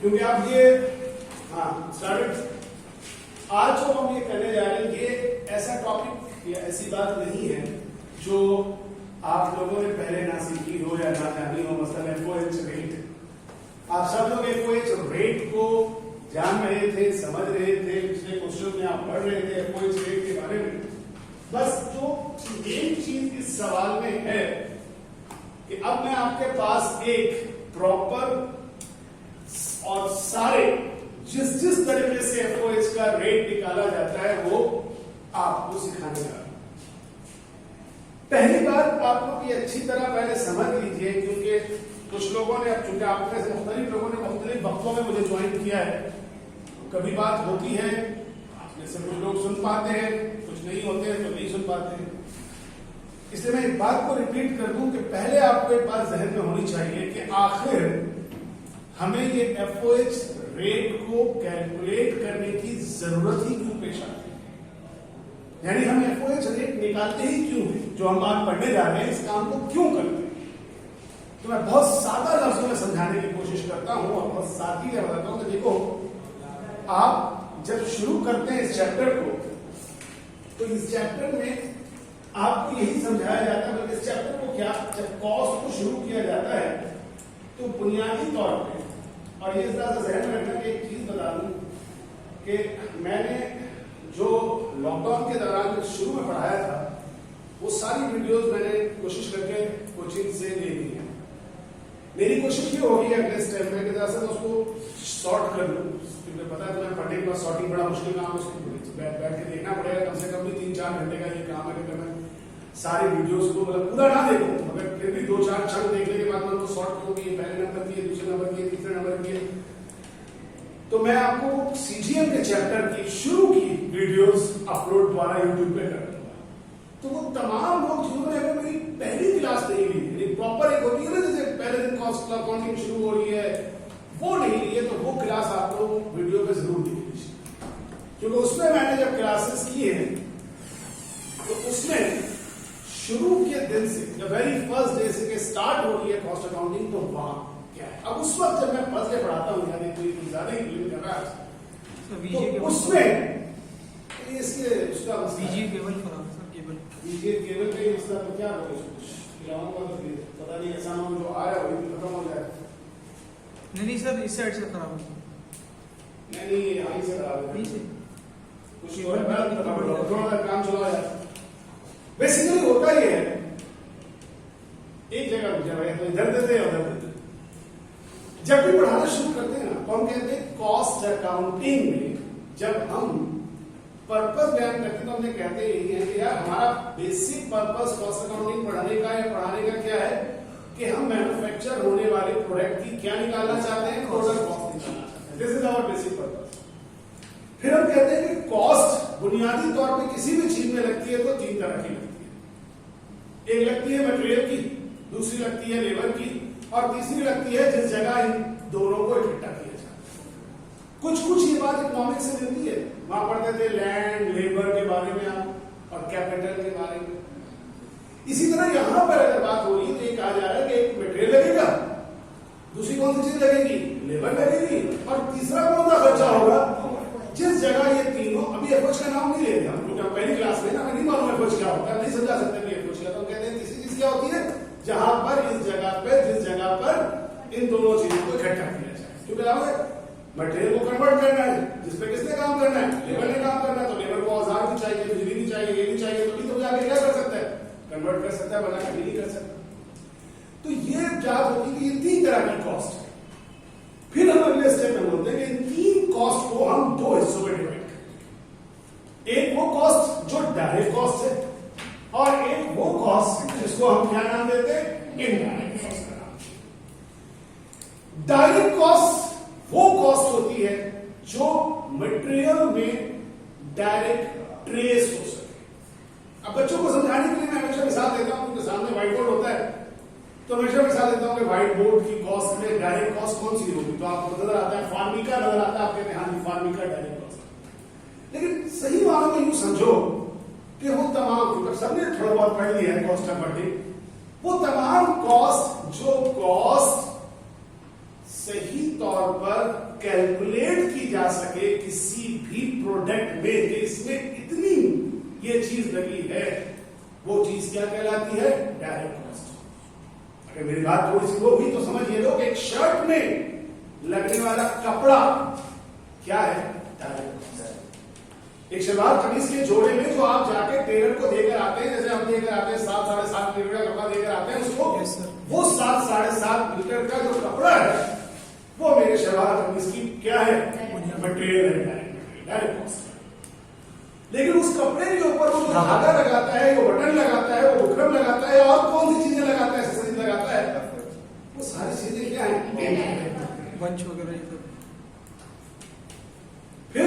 क्योंकि आप ये स्टार्टेड आज जो हम ये करने जा रहे हैं ये ऐसा टॉपिक या ऐसी बात नहीं है जो आप लोगों ने पहले ना सीखी हो या ना जानी हो। मसलन एफओएच रेट, आप सब लोग एफओएच रेट को जान रहे थे, समझ रहे थे, पिछले क्वेश्चन में आप पढ़ रहे थे एफओएच रेट के बारे में। बस जो मेन चीज इस सवाल में है कि अब मैं आपके पास एक प्रॉपर और सारे जिस तरीके से एफओएच का रेट निकाला जाता है वो आपको सिखाने जा रहा हूं। पहली बात आप लोग ये अच्छी तरह पहले समझ लीजिए, क्योंकि कुछ लोगों ने, अब चूंकि आप में से मुख्तलिफ लोगों ने मुख्तलिफ वक्तों में मुझे ज्वाइन किया है, कभी बात होती है आपने से कुछ लोग सुन पाते हैं, कुछ नहीं होते हैं तो नहीं सुन पाते हैं। इसलिए मैं एक बात को रिपीट कर दूं कि पहले आपको एक बात जहन में होनी चाहिए कि आखिर हमें ये एफओएच रेट को कैलकुलेट करने की जरूरत ही क्यों पेश आती है, यानी हम एफओएच रेट निकालते ही क्यों हैं, जो हम बात पढ़ने जा रहे हैं इस काम को क्यों करते हैं। तो मैं बहुत सादा लफ्जों में समझाने की कोशिश करता हूं और बहुत सादी में बताता हूं कि देखो, आप जब शुरू करते हैं इस चैप्टर को तो इस चैप्टर में आपको यही समझाया जाता है, इस चैप्टर को क्या, जब कॉस्ट को शुरू किया जाता है तो बुनियादी तौर पे, और ये इस तरह से जहन में रखना कि एक चीज बता दूं कि मैंने जो लॉकडाउन के दौरान शुरू में पढ़ाया था वो सारी वीडियोस मैंने कोशिश करके कोचिंग से ले ली है। मेरी कोशिश ये होगी अगले स्टेप में कि दरअसल उसको सॉर्ट कर लूं, क्योंकि पता है तुम्हें पढ़ने के बाद सॉर्टिंग बड़ा मुश्किल काम है, उसको बैठ के देखना पड़ेगा, कम से कम भी 3-4 घंटे का ये काम है कि मैं सारी वीडियोस को मतलब पूरा ना देखूं, मगर फिर भी 2-4 क्षण देखने के बाद मैं उनको सॉर्ट करूं कि पहले नंबर की, दूसरे नंबर की, तीसरे नंबर की। तो मैं आपको सीजीएम के चैप्टर की शुरू की वीडियोस अपलोड द्वारा यूट्यूब पे कर दूंगा। तो वो तमाम लोग जिन्होंने अगर मेरी पहली क्लास नहीं ली, प्रॉपर एक होती है ना जैसे पहले दिन कॉस्ट अकाउंटिंग शुरू हो रही है, वो नहीं ली है, तो वो क्लास आप लोग वीडियो पे जरूर देख लीजिए, क्योंकि उसमें मैंने जब क्लासेस किए हैं तो उसमें शुरू के दिन से, द वेरी फर्स्ट डे से स्टार्ट हो रही है कॉस्ट अकाउंटिंग, तो वहां क्या है। अब उस वक्त जब मैं फर्स्ट डे पढ़ाता हूं, यानी कोई ज्यादा ही कर रहा है, तो उसमें इसके उसका BGA cable cable BGA cable का मसला तो क्या होगा, पता नहीं, ऐसा नाम जो आया वो भी खत्म हो जाए। नहीं सर, इस साइड से खराब है, नहीं यहीं से खराब है, कुछ थोड़ा सा काम चला जाए। बेसिकली होता ही है, एक जगह रुक जाए तो इधर देते हैं उधर देते। जब भी पढ़ाना शुरू करते हैं ना तो हम कहते हैं कॉस्ट अकाउंटिंग में जब हम पर्पस बयान करते हैं तो हमने कहते यही है कि यार हमारा बेसिक पर्पस कॉस्ट अकाउंटिंग पढ़ाने का या पढ़ाने का क्या है कि हम मैन्युफैक्चर होने वाले प्रोडक्ट की क्या निकालना चाहते हैं, टोटल कॉस्ट निकालना चाहते हैं। This is our basic purpose. फिर हम कहते हैं कि कॉस्ट बुनियादी तौर पे किसी भी चीज में लगती है तो 3 तरह की लगती है। एक लगती है मटेरियल की, दूसरी लगती है लेबर की, और तीसरी लगती है जिस जगह इन दोनों को इकट्ठा किया जाता है। कुछ ये बात इकोनॉमिक्स से मिलती है, वहां पढ़ते थे लैंड लेबर के बारे में आप और कैपिटल के बारे में। इसी तरह यहां पर अगर बात हो रही है तो ये कहा जा रहा है कि एक मटेरियल लगेगा, दूसरी कौन सी चीज लगेगी, लेबर लगेगी, और तीसरा कौन सा खर्चा होगा, जिस जगह ये तीनों, अभी एफओएच का नाम नहीं लेते हम, क्योंकि पहली क्लास में ना हमें नहीं मालूम एफओएच क्या होता है, नहीं समझा सकते कि एफओएच क्या, तो हम कहते हैं तीसरी चीज क्या होती है, जहां पर इस जगह पे जिस जगह पर इन दोनों चीजों को इकट्ठा किया जाए। क्योंकि मटेरियल को कन्वर्ट करना है, जिसपे किसने काम करना है, लेबर ने काम करना है, तो लेबर को औजार भी चाहिए, बिजली भी चाहिए, ये भी चाहिए, तो भी तो जाके क्या कर सकता है, कन्वर्ट कर सकता है, वरना कभी नहीं कर सकता। तो ये बात होती है कि ये 3 तरह की कॉस्ट है। फिर हम अगले स्टेप में बोलते हैं कि इन 3 कॉस्ट को हम 2 हिस्सों में डिवाइड करें। एक वो कॉस्ट जो डायरेक्ट कॉस्ट है, और एक वो कॉस्ट जिसको हम क्या नाम देते हैं, इनडायरेक्ट कॉस्ट का नाम। डायरेक्ट कॉस्ट वो कॉस्ट होती है जो मटेरियल में डायरेक्ट ट्रेस हो सके। अब बच्चों को समझाने के लिए मैं हमेशा मिसाल देता हूं, क्योंकि सामने व्हाइट बोर्ड होता है, तो हमेशा मिसाल देता हूं कि व्हाइट बोर्ड की कॉस्ट में डायरेक्ट कॉस्ट कौन सी होगी, तो आपको नजर आता है फार्मिका नजर आता है, आप कहते हैं हाँ जी फार्मिका डायरेक्ट कॉस्ट। लेकिन सही मानों में यूं समझो कि वो तमाम, सबने थोड़ा बहुत पढ़ लिया है कॉस्ट ऑफ बटे, वो तमाम कॉस्ट जो कॉस्ट सही तौर पर कैलकुलेट की जा सके किसी भी प्रोडक्ट में कि इसमें इतनी ये चीज लगी है, वो चीज क्या कहलाती है? Direct cost. अगर मेरी बात थोड़ी सी वो हुई तो समझिए लोग, एक शर्ट में लगने वाला कपड़ा क्या है? Direct cost. एक सलवार कमीज के जोड़े में जो आप जाके टेलर को देकर आते हैं, जैसे हम देकर आते हैं 7 साढ़े 7 मीटर का कपड़ा देकर आते हैं उसको, वो 7 साढ़े 7 मीटर का जो कपड़ा है वो मेरे सलवार कमीज की क्या है? मटेरियल है, डायरेक्ट कॉस्ट। लेकिन उस कपड़े के ऊपर वो धागा लगाता है, वो बटन लगाता है, वो बुकरम लगाता है, और कौन सी चीजें लगाता है, एक्सेसरीज लगाता है, वो सारी चीजें क्या है? बंच वगैरह। फिर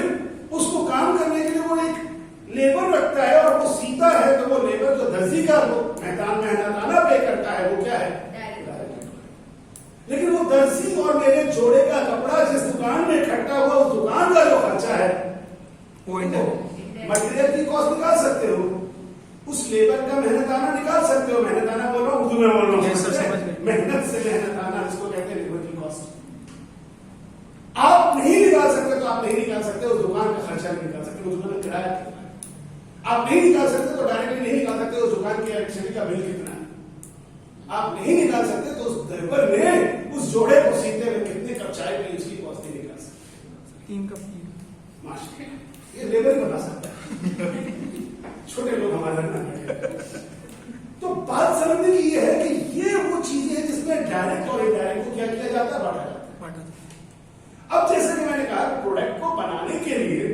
उसको काम करने के लिए वो एक लेबर रखता है और वो सीता है, तो वो लेबर जो दर्जी का वो मेहनताना पे करता है, वो क्या है? लेकिन वो दर्जी और मेरे जोड़े का कपड़ा जिस दुकान में इकट्ठा हुआ, उस दुकान का जो खर्चा है वो मटेरियल की कॉस्ट निकाल सकते हो, उस लेबर का मेहनताना निकाल सकते हो। मेहनताना बोल रहा हूं, उर्दू में बोल रहा हूं, मेहनत से मेहनताना, इसको कहते हैं लेबर की कॉस्ट। आप नहीं निकाल सकते तो आप नहीं निकाल सकते, उस दुकान का खर्चा नहीं निकाल सकते, उस दुकान का किराया कितना है। आप नहीं निकाल सकते तो डायरेक्टली नहीं निकाल सकते उस दुकान की इलेक्ट्रिसिटी का बिल कितना है। आप नहीं निकाल सकते तो उस लेबर ने उस जोड़े को सीते हुए कितने कप चाय पी, उसकी कॉस्ट नहीं निकाल सकते। 3 कप मास्टर ये लेबर ही बना सकता है, छोटे लोग हमारे ना। तो बात समझने की ये है कि ये वो चीजें हैं जिसमें डायरेक्ट और इनडायरेक्ट को क्या किया जाता है? बांटा जाता है। अब जैसे कि मैंने कहा, प्रोडक्ट को बनाने के लिए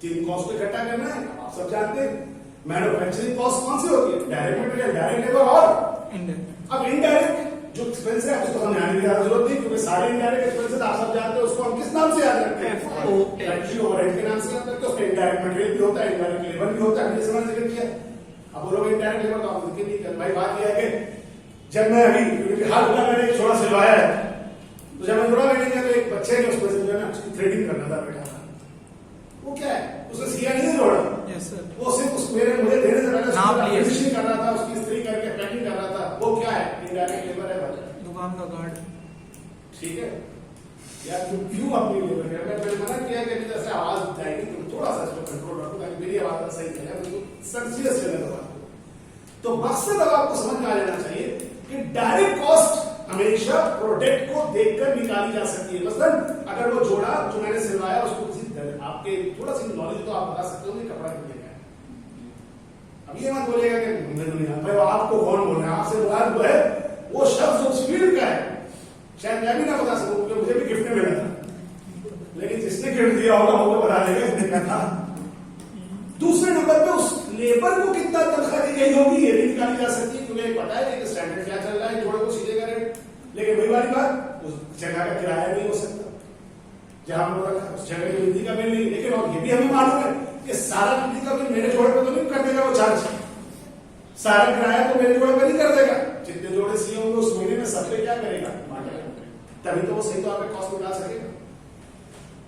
3 कॉस्ट को इकट्ठा करना है, आप सब जानते हैं। मैन्युफैक्चरिंग कॉस्ट कौन सी होती है? डायरेक्ट मटेरियल, डायरेक्ट लेबर और इनडायरेक्ट। अब इनडायरेक्ट जो एक्सपेंस है उसको समझाने की जरूरत नहीं, क्योंकि सारे इनडायरेक्ट एक्सपेंसेस आप सब जानते हैं। उसको हम किस नाम से याद रखते हैं? फैक्ट्री ओवरहेड के नाम से याद रखते हैं। उसमें इनडायरेक्ट मटेरियल भी होता है, इनडायरेक्ट लेबर भी होता है, हमने इसमें जिक्र किया। अब वो लोग इनडायरेक्ट लेबर का जिक्र नहीं कर भाई। बात यह है कि जब मैं अभी हाल फिलहाल मैंने एक छोटा सिलवाया है, तो जब मैं थोड़ा लेने गया तो एक बच्चे ने उसको जो है ना उसकी थ्रेडिंग करना था, बैठा था। वो क्या है, उसने सिया नहीं जोड़ा, वो सिर्फ उस मुझे देने से पहले फिनिशिंग कर रहा था, उसकी इस्त्री करके पैकिंग कर रहा था। वो क्या है? इनडायरेक्ट लेबर है, दुकान का गार्ड। ठीक है यार, तुम क्यों अपनी लेबर कर? मैंने मना किया कि जैसे आवाज जाएगी तुम थोड़ा सा इसको कंट्रोल रखो ताकि मेरी आवाज सही चले, बिल्कुल सीरियस चले दवा। तो मकसद अब आपको समझ में आ जाना चाहिए कि डायरेक्ट कॉस्ट हमेशा प्रोडक्ट को देखकर निकाली जा सकती है। मतलब अगर वो जोड़ा जो मैंने सिलवाया उसको किसी आपके थोड़ा सी नॉलेज तो आप बता सकते हो कि कपड़ा कितने का है। अब ये मत बोलेगा कि मुझे नहीं आता भाई, आपको कौन बोल रहा है? आपसे मुराद जो है वो शब्द उस फील्ड का है, शायद मैं भी ना बता सकूं क्योंकि मुझे भी गिफ्ट में मिला था, लेकिन जिसने गिफ्ट दिया होगा वो तो बता देगा कितने का था। दूसरे नंबर पे उस लेबर को कितना तनख्वाह दी गई होगी ये भी निकाली जा सकती है, क्योंकि पता है कि स्टैंडर्ड क्या चल रहा है, जोड़े को सीधे का रेट। लेकिन वही वाली बात, उस जगह का किराया नहीं हो सकता जहां पर रखा, उस जगह की बिजली का बिल नहीं। लेकिन और ये भी हमें मालूम है कि सारा बिजली का बिल मेरे जोड़े पर तो नहीं कर देगा वो चार्ज, सारा किराया तो मेरे जोड़े पर नहीं कर देगा। जितने जोड़े सीए होंगे उस महीने में सब पे क्या करेगा? तभी तो वो सही तो आपके कॉस्ट निकाल सकेगा।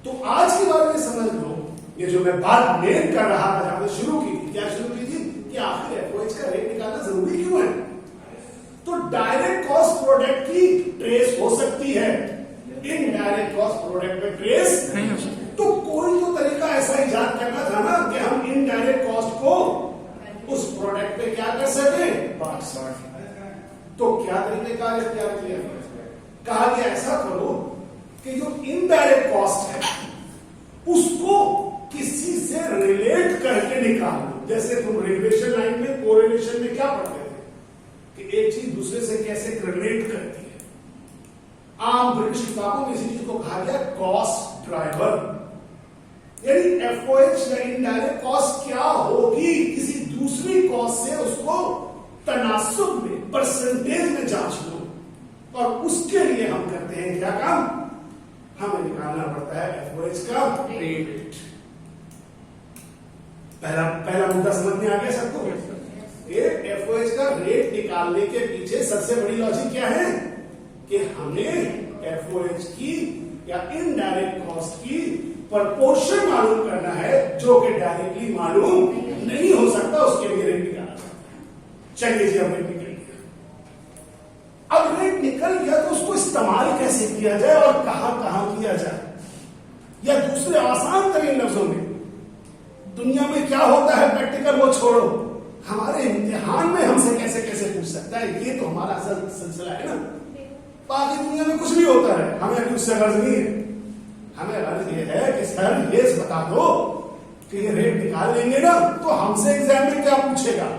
तो आज की बात में समझ लो, ये जो मैं बात मेन कर रहा था, जहां शुरू की थी, क्या शुरू की थी कि आखिर एफओएच का रेट निकालना जरूरी क्यों है? तो डायरेक्ट कॉस्ट प्रोडक्ट की ट्रेस हो सकती है, इनडायरेक्ट कॉस्ट प्रोडक्ट में ट्रेस नहीं हो सकती। तो कोई तो तरीका ऐसा इजाद करना था ना कि हम इनडायरेक्ट कॉस्ट को उस प्रोडक्ट पे क्या कर सके? बांट सके। तो क्या तरीके का इख्तियार किया? कहा कि ऐसा करो कि जो इनडायरेक्ट कॉस्ट है उसको किसी से रिलेट करके निकालो। जैसे तुम रिलेशन लाइन में कोरिलेशन में क्या पढ़ते थे कि एक चीज दूसरे से कैसे रिलेट करती है। आम ब्रिटिश किताबों में इसी चीज को कहा गया कॉस्ट ड्राइवर, यानी एफओएच या इनडायरेक्ट कॉस्ट क्या होगी किसी दूसरी कॉस्ट से उसको तनासुब में परसेंटेज में जांच लो, और उसके लिए हम करते हैं क्या काम? हमें निकालना पड़ता है एफओएच का रेट। पहला मुद्दा समझ में आ गया सबको? एफओएच का रेट निकालने के पीछे सबसे बड़ी लॉजिक क्या है कि हमें एफओएच की या इनडायरेक्ट कॉस्ट की प्रपोर्शन मालूम करना है, जो कि डायरेक्टली मालूम नहीं हो सकता, उसके लिए रेट निकालना पड़ता है। चलिए जी, अब रेट निकल गया। अब रेट निकल गया तो उसको इस्तेमाल कैसे कैसे किया जाए और कहां कहां किया जाए, या दूसरे आसान तरीन लफ्जों में दुनिया में क्या होता है प्रैक्टिकल वो छोड़ो, हमारे इम्तिहान में हमसे कैसे कैसे पूछ सकता है, ये तो हमारा असल सिलसिला है ना। बाकी दुनिया में कुछ भी होता है, हमें अभी उससे गर्ज नहीं है। हमें गर्ज ये है कि सर ये बता दो कि ये रेट निकाल लेंगे ना तो हमसे एग्जाम में क्या पूछेगा।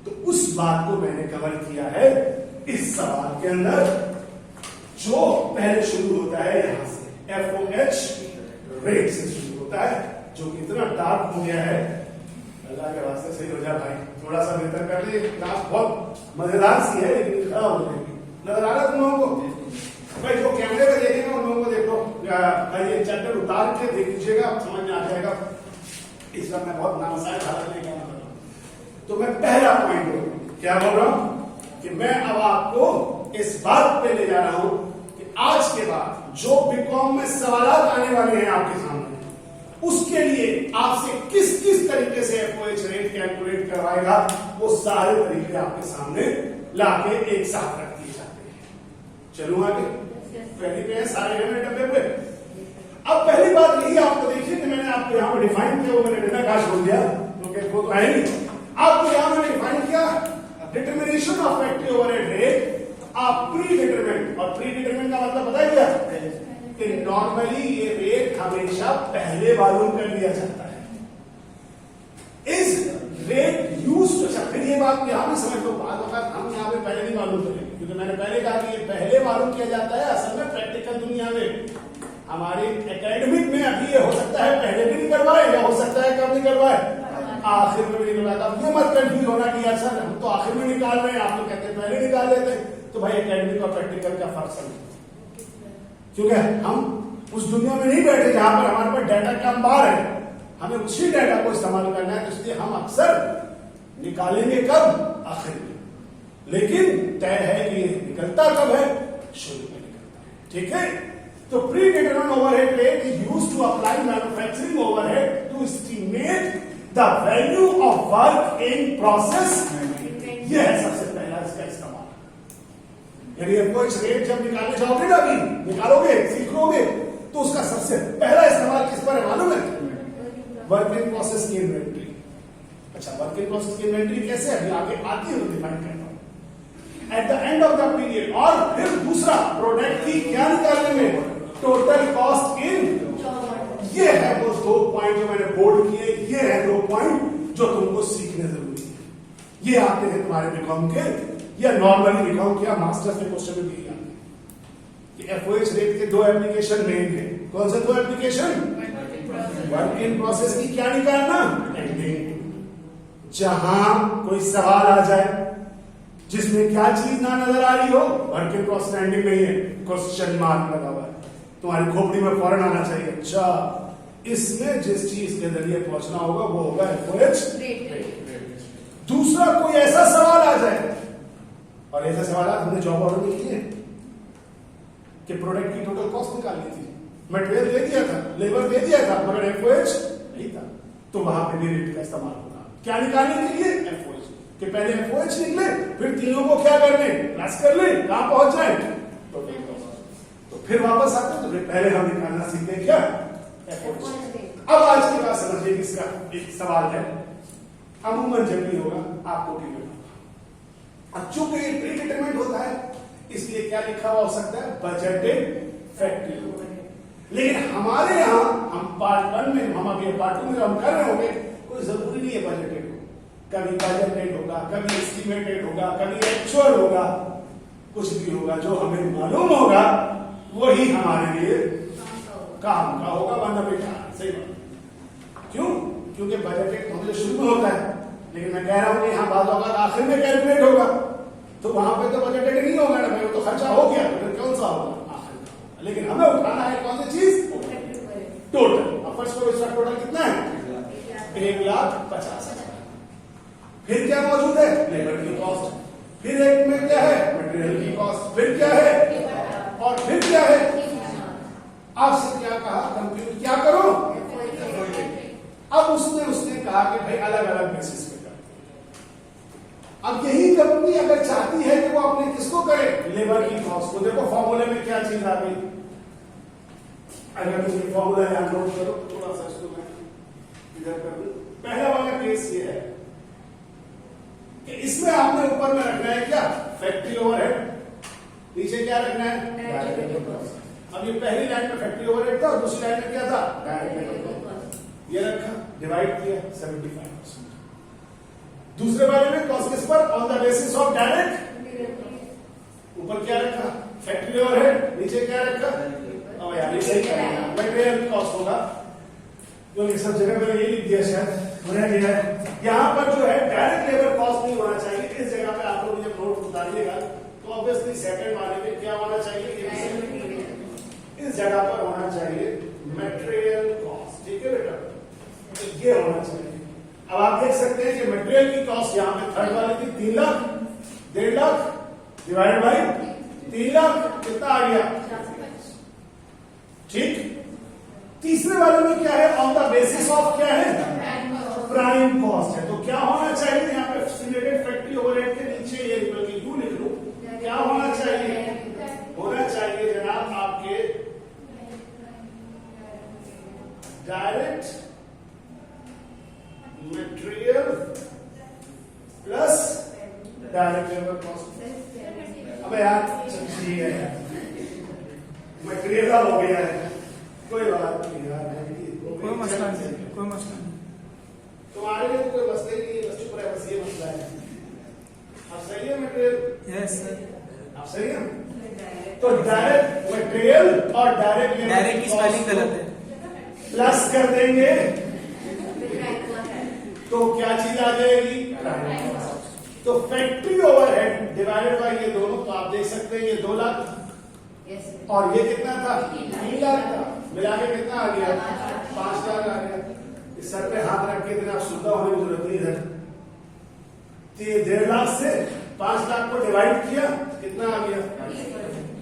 तो उस बात को मैंने कवर किया है इस सवाल के अंदर, जो पहले शुरू होता है यहां से FOH रेट से शुरू होता है, जो इतना डार्क हो गया है। अल्लाह के वास्ते सही हो जाए भाई, थोड़ा सा बेहतर कर ले। क्लास बहुत मजेदार सी है लेकिन खराब हो जाएगी। नजर आ रहा तुम लोगों को? भाई जो कैमरे में देखेगा उन लोगों को देखो, ये चैप्टर उतार के देख लीजिएगा, आप समझ में आ जाएगा। इस बार मैं बहुत नामसाइज हालत में क्या कर रहा हूं। तो मैं पहला पॉइंट क्या बोल रहा हूं कि मैं अब आपको इस बात पे ले जा रहा हूं कि आज के बाद जो बीकॉम में सवाल आने वाले हैं आपके सामने, उसके लिए आपसे किस किस तरीके से FOH रेट कैलकुलेट करवाएगा, वो सारे तरीके आपके सामने लाके एक साथ रख दिए जाते हैं। चलूं आगे, पहली पे है सारे डब्बे पे। अब पहली बात यही आपको देखिए कि मैंने आपको यहाँ पे डिफाइन किया, वो मैंने डेटा काश बोल दिया क्योंकि वो तो है नहीं। आपको यहाँ मैंने डिफाइन किया determination of factory overhead rate आप प्री डिटरमिनेंट, और प्री डिटरमिनेंट का मतलब पता है क्या कि नॉर्मली ये रेट हमेशा पहले मालूम कर लिया जाता है। इस रेट यूज टू, अच्छा फिर ये बात यहां भी समझ लो, बात होगा हम यहाँ पे पहले नहीं मालूम करेंगे क्योंकि मैंने पहले कहा कि ये पहले मालूम किया जाता है। असल में प्रैक्टिकल दुनिया में हमारी एकेडमिक में अभी ये हो सकता है पहले भी नहीं करवाए, या हो सकता है कब नहीं करवाए, आखिर में भी निकलवाया। अब ये मत कंफ्यूज होना कि यार सर हम तो आखिर में निकाल रहे हैं, आप तो कहते हैं पहले निकाल लेते हैं। तो भाई एकेडमिक और प्रैक्टिकल का फर्क समझो, क्योंकि हम उस दुनिया में नहीं बैठे जहां पर हमारे पास डाटा का अंबार है, हमें उसी डाटा को इस्तेमाल करना है। तो इसलिए हम अक्सर निकालेंगे कब, आखिर में, लेकिन तय है कि निकलता कब है, शुरू में निकलता है। ठीक है, तो predetermined overhead rate is used to apply manufacturing overhead to estimate the value of work in process. यह है सबसे पहला इसका इस्तेमाल। यदि FOH रेट जब निकालने जाओगे ना, अभी निकालोगे, सीखोगे, तो उसका सबसे पहला इस्तेमाल किस पर है मालूम है? वर्क इन प्रोसेस की इन्वेंट्री। अच्छा, वर्क इन प्रोसेस की इन्वेंट्री कैसे अभी आगे आती है तो डिफाइन करता हूं। At the end of the period, और फिर दूसरा प्रोडक्ट की क्या निकालने में, टोटल कॉस्ट इन। ये है वो दो पॉइंट जो मैंने बोर्ड किए, ये है दो पॉइंट जो तुमको सीखने जरूरी है। ये आते हैं तुम्हारे बीकॉम के, या नॉर्मली बीकॉम के मास्टर्स के क्वेश्चन में दिए जाते हैं कि FOH रेट के दो एप्लीकेशन मेन है। कौन से दो एप्लीकेशन? वर्क इन प्रोसेस की क्या निकालना, एंडिंग। जहां कोई सवाल आ जाए जिसमें क्या चीज ना नजर आ रही हो, वर्क इन प्रोसेस एंडिंग नहीं है, क्वेश्चन मार्क लगा हुआ है, तुम्हारी खोपड़ी में फौरन आना चाहिए। अच्छा, इसमें जिस चीज के जरिए पहुंचना होगा वो होगा FOH रेट। दूसरा कोई ऐसा सवाल आ जाए, और ऐसे सवाल हमने जॉब ऑर्डर में किए कि प्रोडक्ट की टोटल कॉस्ट निकालनी थी, मटेरियल दे दिया था, लेबर दे दिया था, मगर FOH नहीं था, तो वहां पे भी रेट का इस्तेमाल होगा। क्या निकालने के लिए? FOH। कि पहले FOH निकले, फिर तीनों को क्या कर ले, प्लस कर ले, कहां पहुंच जाए, तो फिर वापस आते तो फिर पहले हम निकालना सीखते क्या, FOH। अब आज की बात समझिए, इसका एक सवाल है, अमूमन जब भी होगा आपको भी होगा। अब चूंकि ये प्री डिटरमाइंड होता है, इसलिए क्या लिखा हुआ हो सकता है, बजटेड फैक्ट्री ओवरहेड। लेकिन हमारे यहां हम पार्ट 1 में, हम अभी पार्ट 2 में हम कर रहे होंगे, कोई जरूरी नहीं है बजटेड हो, कभी बजटेड होगा, कभी एस्टिमेटेड होगा, कभी एक्चुअल होगा, कुछ भी होगा, जो हमें मालूम होगा वही हमारे लिए काम का होगा, वरना बेकार। सही बात। क्यों? क्योंकि बजटेड हमें शुरू में होता है, लेकिन मैं कह रहा हूं कि यहाँ बात होगा आखिर में कैलकुलेट होगा, तो वहां पे तो बजटेड नहीं होगा ना, तो खर्चा हो गया, तो फिर कौन सा होगा आखिर का। लेकिन हमें उठाना है कौन सी चीज, टोटल। अब फर्स्ट को इसका टोटल कितना है, 1,50,000। फिर क्या मौजूद है, लेबर की कॉस्ट, फिर एक में क्या है, मटेरियल की कॉस्ट, फिर क्या है, और फिर क्या है। आपसे क्या कहा, कंप्यूटर क्या करो, अब उसने कहा कि भाई अलग अलग बेसिस पे करते हैं। अब यही कंपनी अगर चाहती है कि वो अपने किसको करे, लेबर की कॉस्ट को देखो फॉर्मूले में क्या चीज आ गई। अगर तुम ये फॉर्मूला याद नोट करो, थोड़ा सा इसको मैं इधर कर दूं। पहला वाला केस ये है कि इसमें आपने ऊपर में रखना है क्या, फैक्ट्री ओवरहेड, नीचे क्या रखना है, डायरेक्ट लेबर कॉस्ट। अब ये पहली लाइन में फैक्ट्री ओवरहेड था और दूसरी लाइन में क्या था, डायरेक्ट लेबर कॉस्ट। ये रखा, डिवाइड किया 75%। दूसरे वाले में कॉस्ट किस पर, on the basis of direct, ऊपर क्या रखा, फैक्ट्री ओवरहेड, नीचे क्या रखा, अब यार ये सही करेगा, मटेरियल कॉस्ट होगा, क्योंकि सब जगह मैंने ये लिख दिया शायद होना दिया है। यहाँ पर जो है डायरेक्ट लेबर कॉस्ट नहीं होना चाहिए, इस जगह पे आप लोग जब नोट उतारिएगा तो ऑब्वियसली सेकंड वाले में क्या होना चाहिए, इस जगह पर होना चाहिए मटेरियल कॉस्ट। ठीक है बेटा, तो ये होना चाहिए। अब आप देख सकते हैं कि मटेरियल की कॉस्ट यहाँ पे थर्ड वाले की 3 लाख, 1.5 लाख डिवाइड बाई 3 लाख, कितना आ गया, ठीक। तीसरे वाले में क्या है, ऑन द बेसिस ऑफ क्या है, प्राइम कॉस्ट है। तो क्या होना चाहिए यहाँ पे, सिलेक्टेड फैक्ट्री ओवरहेड के नीचे ये क्यों लिख लूं, क्या होना चाहिए, होना चाहिए जनाब आपके direct material plus direct labour cost. अब यार ठीक है, मटेरियल का हो गया है, कोई बात नहीं यार, कोई मसला नहीं, कोई मसला नहीं। तुम्हारे लिए कोई मसला ही नहीं, बस चुप रहे, बस ये मसला है। अब सही है मटेरियल, यस सर, अब सही है। तो डायरेक्ट मटेरियल और डायरेक्ट की स्पेलिंग गलत है, प्लस कर देंगे तो क्या चीज आ जाएगी, तो फैक्ट्री ओवरहेड डिवाइडेड बाय ये दोनों, तो आप देख सकते हैं ये 2 लाख और ये कितना था, 3 लाख था, मिला के कितना आ गया, 5 लाख आ गया। इस सर पे हाथ रख के देना, शुद्ध होने की जरूरत नहीं है। तो ये 1.5 लाख से 5 लाख को डिवाइड किया, कितना आ गया,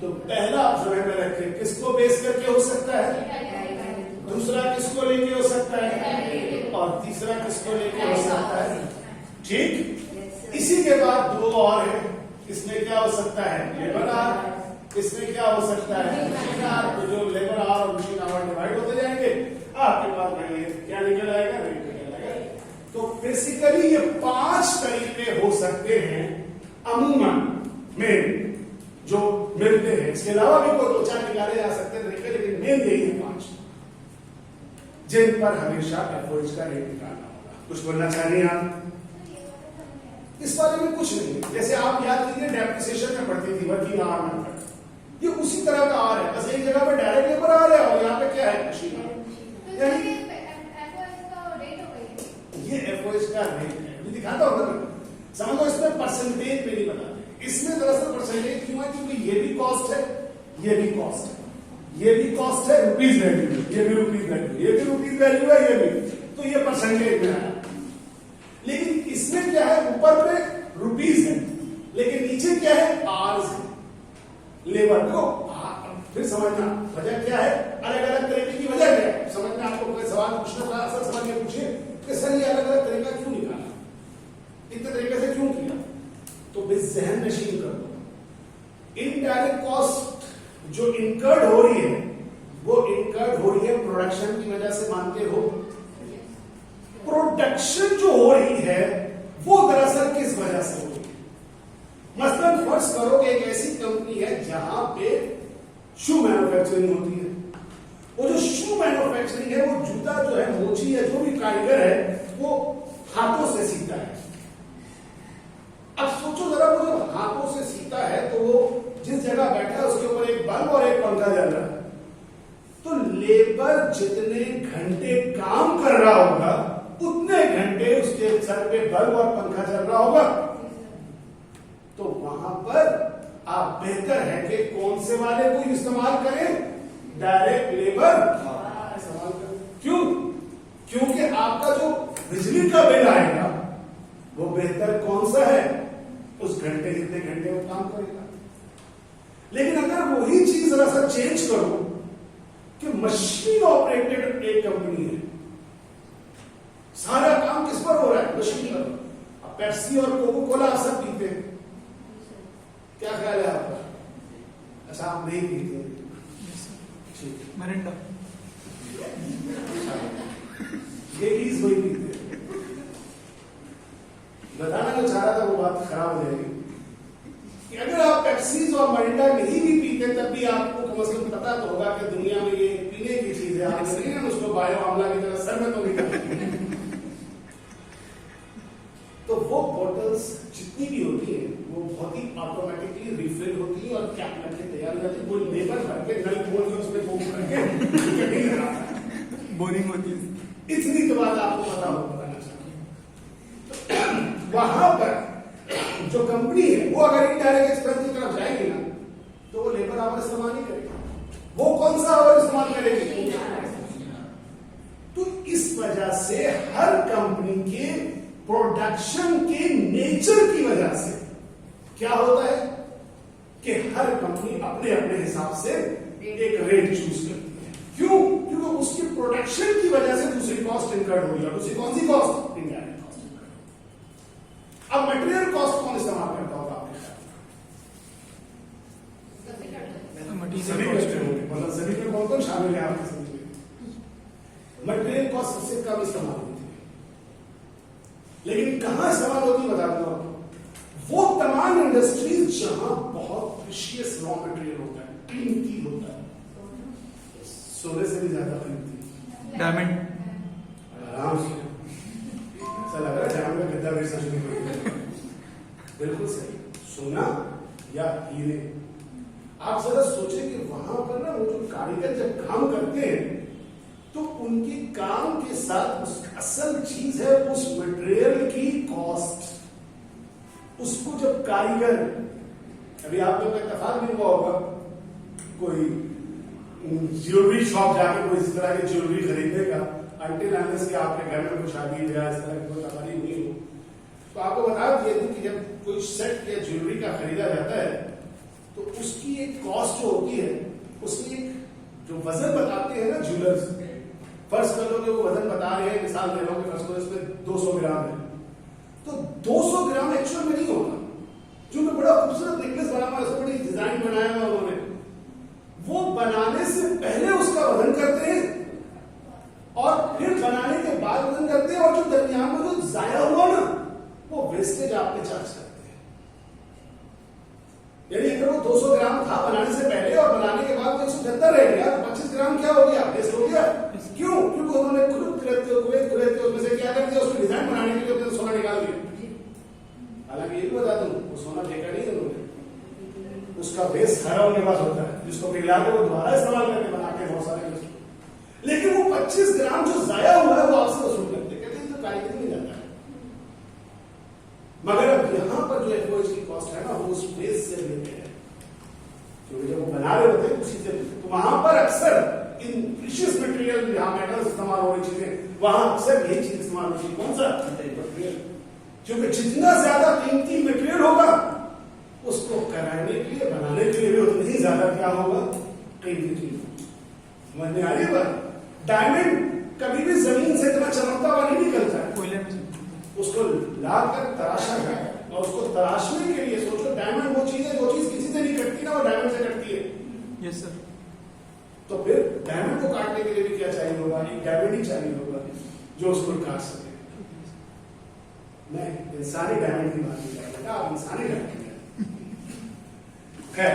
तो पहला ऑप्शन में रखे, किसको बेस करके हो सकता है, दूसरा किसको लेके हो सकता है, और तीसरा किसको लेके हो सकता है, ठीक। इसी के बाद 2 और है, इसमें क्या हो सकता है, लेबर आर, इसमें क्या हो सकता है, मशीन आर। तो जो लेबर आर और मशीन आवर डिवाइड होते जाएंगे, आपके पास नहीं क्या निकल आएगा, नहीं निकल आएगा। तो बेसिकली ये 5 तरीके हो सकते हैं अमूमन में जो मिलते हैं। इसके अलावा भी कोई 2-4 निकाले जा सकते हैं तरीके, लेकिन मेन यही है 5 जिन पर हमेशा एफओएच का रेट निकालना होगा। कुछ बोलना चाह रहे हैं आप इस बारे में? कुछ नहीं, जैसे आप याद कीजिए डेप्रिसिएशन में पढ़ती थी वर्किंग आवर मेथड, ये उसी तरह का आर है, बस एक जगह पे डायरेक्ट लेबर आ रहा है और यहाँ पे क्या है, मशीन आर। यानी ये एफओएच का रेट है, मैं दिखाता हूँ ना, समझो इसमें परसेंटेज पे नहीं बताते। इसमें दरअसल परसेंटेज क्यों है, क्योंकि ये भी कॉस्ट है, ये भी कॉस्ट है, ये भी कॉस्ट है, रुपीज वैल्यू, ये भी रुपीज वैल्यू, ये भी रुपीज वैल्यू है, ये भी, तो ये परसेंटेज में आया। लेकिन इसमें क्या है, ऊपर पे रुपीज है लेकिन नीचे क्या है, आर्स है, लेबर को। फिर समझना वजह क्या है, अलग अलग तरीके की वजह क्या है, समझना। आपको कोई सवाल पूछना था, असल समझ के पूछिए कि सर ये अलग अलग तरीका क्यों निकाला, इतने तरीके से क्यों किया, तो बेजहन नशीन कर दो। इनडायरेक्ट कॉस्ट जो इनकर्ड हो रही है, वो इनकर्ड हो रही है प्रोडक्शन की वजह से, मानते हो। प्रोडक्शन जो हो रही है वो दरअसल किस वजह से हो रही है, मसलन फर्ज करो कि एक ऐसी कंपनी है जहां पे शू मैन्युफैक्चरिंग होती है, वो जो शू मैन्युफैक्चरिंग है, वो जूता जो है, मोची है, जो भी कारीगर है वो हाथों से सीता है। अब सोचो जरा, वो जब हाथों से सीता है तो वो जिस जगह बैठा है उसके ऊपर एक बल्ब और एक पंखा जल रहा है, तो लेबर जितने घंटे काम कर रहा होगा उतने घंटे उसके सर पे बल्ब और पंखा चल रहा होगा। तो वहां पर आप बेहतर है कि कौन से वाले को इस्तेमाल करें, डायरेक्ट लेबर इस्तेमाल करें। क्यों? क्योंकि आपका जो बिजली का बिल आएगा वो बेहतर कौन सा है, उस घंटे जितने घंटे वो काम करेगा। लेकिन अगर वही चीज जरा सा चेंज करो कि मशीन ऑपरेटेड एक कंपनी है, सारा काम किस पर हो रहा है, मशीन पर। अब पेप्सी और कोको कोला आप सब पीते हैं, क्या ख्याल है आपका, अच्छा, आप नहीं पीते हैं? Yes sir. ठीक मरिंडा। ये चीज वही पीते हैं। बताना जो चाह रहा था वो बात खराब हो जाएगी कि अगर आप पेप्सीज और मरिंडा नहीं भी पीते तब भी आपको कम से कम पता तो होगा कि दुनिया में ये पीने की चीज है। आप नहीं ना उसको बायो आमला की तरह सर में तो नहीं करते। तो वो बॉटल्स जितनी भी होती है वो बहुत ही ऑटोमेटिकली रिफिल होती है और कैप लग के तैयार हो जाती है। कोई लेबर भर के नल खोल के उसमें फूंक करके नहीं लगाता। बोरिंग होती है। इतनी तो बात आपको पता हो, बताना चाहिए। वहां पर जो कंपनी है वो अगर इनडायरेक्ट एक्सपेंस की तरफ जाएगी ना तो वो लेबर आवर इस्तेमाल नहीं करेगी। वो कौन सा आवर इस्तेमाल करेगी? तो इस वजह से हर कंपनी के प्रोडक्शन के नेचर की वजह से क्या होता है कि हर कंपनी अपने अपने हिसाब से एक रेट चूज करती है। क्यों? क्योंकि उसकी प्रोडक्शन की वजह से दूसरी कॉस्ट इनकर्ड हो रही है। दूसरी कौन सी कॉस्ट? Indirect cost. अब मटेरियल कॉस्ट कौन इस्तेमाल करता होगा आपके साथ? सभी मतलब सभी में कौन कौन शामिल है आपके समझ में? मटेरियल कॉस्ट सबसे कम इस्तेमाल होती है, लेकिन कहां इस्तेमाल होती है बता दूं आपको। वो तमाम इंडस्ट्रीज जहां बहुत प्रीशियस रॉ मटेरियल होता है, कीमती होता है, सोने से भी ज्यादा कीमती, डायमंड। आराम से ऐसा लग रहा है डायमंड का गद्दा बेचना शुरू कर दिया। बिल्कुल सही, सोना या हीरे। आप जरा सोचें कि वहां पर ना वो जो कारीगर जब काम करते हैं तो उनके काम के साथ उस असल चीज है उस मटेरियल की कॉस्ट। उसको जब कारीगर, अभी आप लोग का इत्तेफाक नहीं हुआ होगा कोई ज्वेलरी शॉप जाके कोई इस तरह की ज्वेलरी खरीदने का, अनटिल अनलेस कि आपके घर में कोई शादी या इस तरह की कोई तकलीफ नहीं हो, तो आपको बता दिया कि जब कोई सेट या ज्वेलरी का खरीदा जाता है तो उसकी एक कॉस्ट जो होती है, उसकी एक जो वजन बताते हैं ना ज्वेलर्स, फर्ज कर लो कि वो वजन बता रहे हैं, मिसाल दे रहा हूं कि फर्ज करो इसमें 200 ग्राम है, तो 200 ग्राम एक्चुअल में नहीं होगा। जो मैं बड़ा खूबसूरत नेकलेस बना हुआ है, उसको बड़ी डिजाइन बनाया हुआ उन्होंने, वो बनाने से पहले उसका वजन करते हैं और फिर बनाने के बाद वजन करते हैं, और जो दरमियान में जो जाया हुआ ना वो वेस्टेज आपके चार्ज करते हैं। यानी अगर वो 200 ग्राम था बनाने से पहले और बनाने के बाद 170 रह गया, तो 25 ग्राम क्या हो गया? वेस्ट हो गया। क्यों? क्योंकि उन्होंने खुद उसमें से क्या कर दिया, उसमें डिजाइन बनाने के लिए उसमें सोना निकाल दिया। हालांकि ये भी बता दूं, वो सोना फेंका नहीं है उन्होंने, उसका बेस खरा उनके पास होता है जिसको पिघला के वो दोबारा इस्तेमाल करके बनाते हैं बहुत सारे। लेकिन वो 25 ग्राम जो जाया हुआ है वो आपसे वसूल करते, कहते हैं तो कारीगर नहीं जाता है। मगर अब यहां पर जो एफओएच की कॉस्ट है ना वो उस बेस से लेते हैं, क्योंकि जब वो बना रहे होते हैं उसी से, तो वहां पर अक्सर इन प्रीशियस मटेरियल जहां मेटल्स इस्तेमाल हो रही चीजें, वहां अक्सर यही चीज इस्तेमाल होती है। कौन सा? मटेरियल। क्योंकि जितना ज्यादा कीमती मटेरियल होगा उसको कराने के लिए, बनाने के लिए भी उतना ही ज्यादा क्या होगा? कीमती चीज। समझ में आ रही है बात? डायमंड कभी भी जमीन से इतना चमकता हुआ नहीं निकलता है, कोयले में उसको लाकर तराशा जाए, और उसको तराशने के लिए सोचो, डायमंड वो चीज है, जो चीज किसी से नहीं कटती ना वो डायमंड से कटती है। Yes sir. तो फिर डायमंड को काटने के लिए भी क्या चाहिए होगा? एक डायमंड ही चाहिए होगा जो उसको काट सके। नहीं, इंसानी डायमंड की बात नहीं करेगा, आप इंसानी डायमंड। खैर,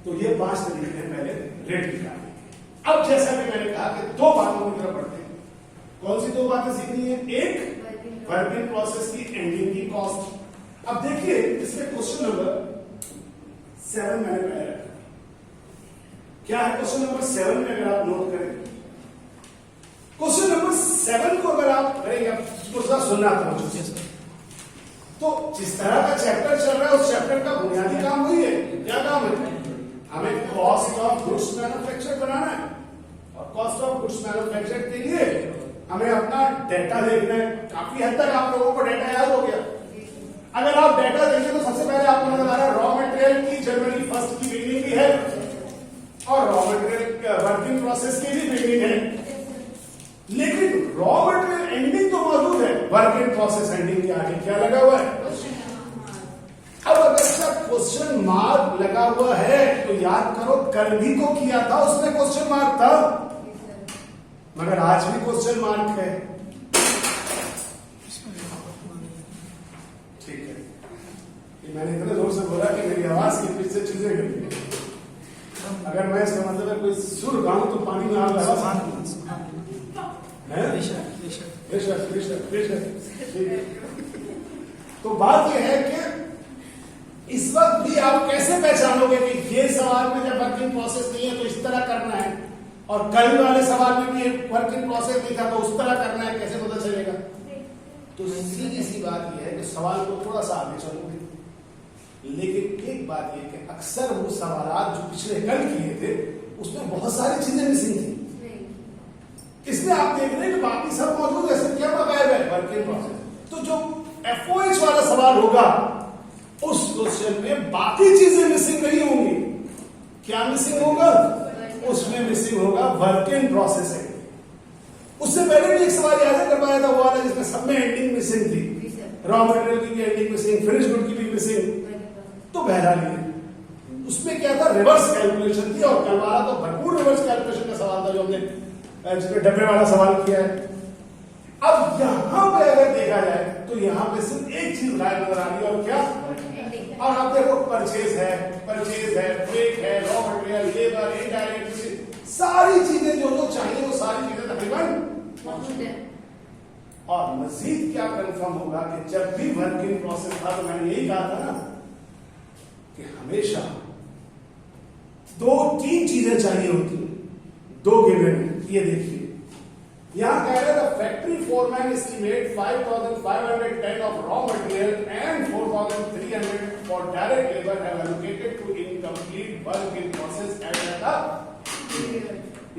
तो ये 5 तरीके हैं पहले रेट निकालने के। अब जैसा कि मैंने कहा कि 2 बातों की तरफ बढ़ते हैं। कौन सी 2 बातें सीखनी है? एक, वर्किंग प्रोसेस की एंडिंग की कॉस्ट। अब देखिए इसमें क्वेश्चन नंबर 7 मैंने पहले रखा। क्या है क्वेश्चन नंबर 7 में? अगर आप नोट करें क्वेश्चन नंबर 7 को, अगर आप करेंगे, सुनना था तो जिस तरह का चैप्टर चल रहा है उस चैप्टर का बुनियादी काम वही है। क्या काम है? हमें कॉस्ट ऑफ गुड्स मैन्युफैक्चर बनाना है, और कॉस्ट ऑफ गुड्स मैन्युफैक्चर के लिए हमें अपना डेटा देखना है। काफी हद तक आप लोगों को डेटा याद हो गया। अगर आप डेटा देखें तो सबसे पहले आपको नजर आ रहा है रॉ मटेरियल की जनवरी 1 की बिगनिंग भी है, और रॉ मटेरियल वर्किंग प्रोसेस की भी बिगनिंग है, लेकिन रॉ मटेरियल एंडिंग तो मौजूद है, वर्किंग प्रोसेस एंडिंग के आगे क्या लगा हुआ है? अब अगर क्वेश्चन मार्क लगा हुआ है तो याद करो कल भी तो किया था, उसमें क्वेश्चन मार्क था, मगर आज भी क्वेश्चन मार्क है। ठीक है, ये मैंने इतने जोर से बोला कि मेरी आवाज के पीछे चीजें गई। अगर मैं इसका मतलब है कोई सुर गाऊं तो पानी में आग लगा है। तो बात यह है कि इस वक्त भी आप कैसे पहचानोगे कि ये सवाल में जब वर्किंग प्रोसेस नहीं है तो इस तरह करना है, और कल वाले सवाल में भी वर्किंग प्रोसेस नहीं था तो उस तरह करना है, कैसे पता चलेगा? तो सीधी सी बात यह है कि सवाल को थोड़ा सा आगे चलोगे, लेकिन एक बात यह कि अक्सर वो सवाल जो पिछले कल किए थे उसमें बहुत सारी चीजें मिसिंग थी। इसमें आप देख रहे हैं कि बाकी सब मौजूद है, सिर्फ क्या गायब है? Working process. तो जो FOH वाला सवाल होगा उस क्वेश्चन में बाकी चीजें मिसिंग नहीं होंगी। क्या मिसिंग होगा? उसमें मिसिंग होगा वर्किंग प्रोसेस है। उससे पहले भी एक सवाल याद करवाया था, वो वाला जिसमें सब में एंडिंग मिसिंग थी, रॉ मटेरियल की भी एंडिंग मिसिंग, फिनिश गुड की भी मिसिंग। तो बहरहाल उसमें क्या था? रिवर्स कैलकुलेशन थी, और कल वाला तो भरपूर रिवर्स कैलकुलेशन का सवाल था जो हमने जिसमें डब्बे वाला सवाल किया है। अब यहां पे अगर देखा जाए तो यहां पे सिर्फ एक चीज गायब नजर आ रही है, और क्या? और आप देखो परचेज है, फ्रेट है, रॉ मटेरियल, लेबर, इनडायरेक्ट, सारी चीजें जो जो चाहिए वो सारी चीजें तकरीबन मौजूद है। और मजीद क्या कंफर्म होगा कि जब भी वर्किंग प्रोसेस था तो मैंने यही कहा था ना कि हमेशा 2-3 चीजें चाहिए होती हैं, 2 गिवन। ये देखिए यहां कह रहे थे factory foreman estimate 5510 of raw material and 4300 for direct labour have allocated to incomplete work in process at the.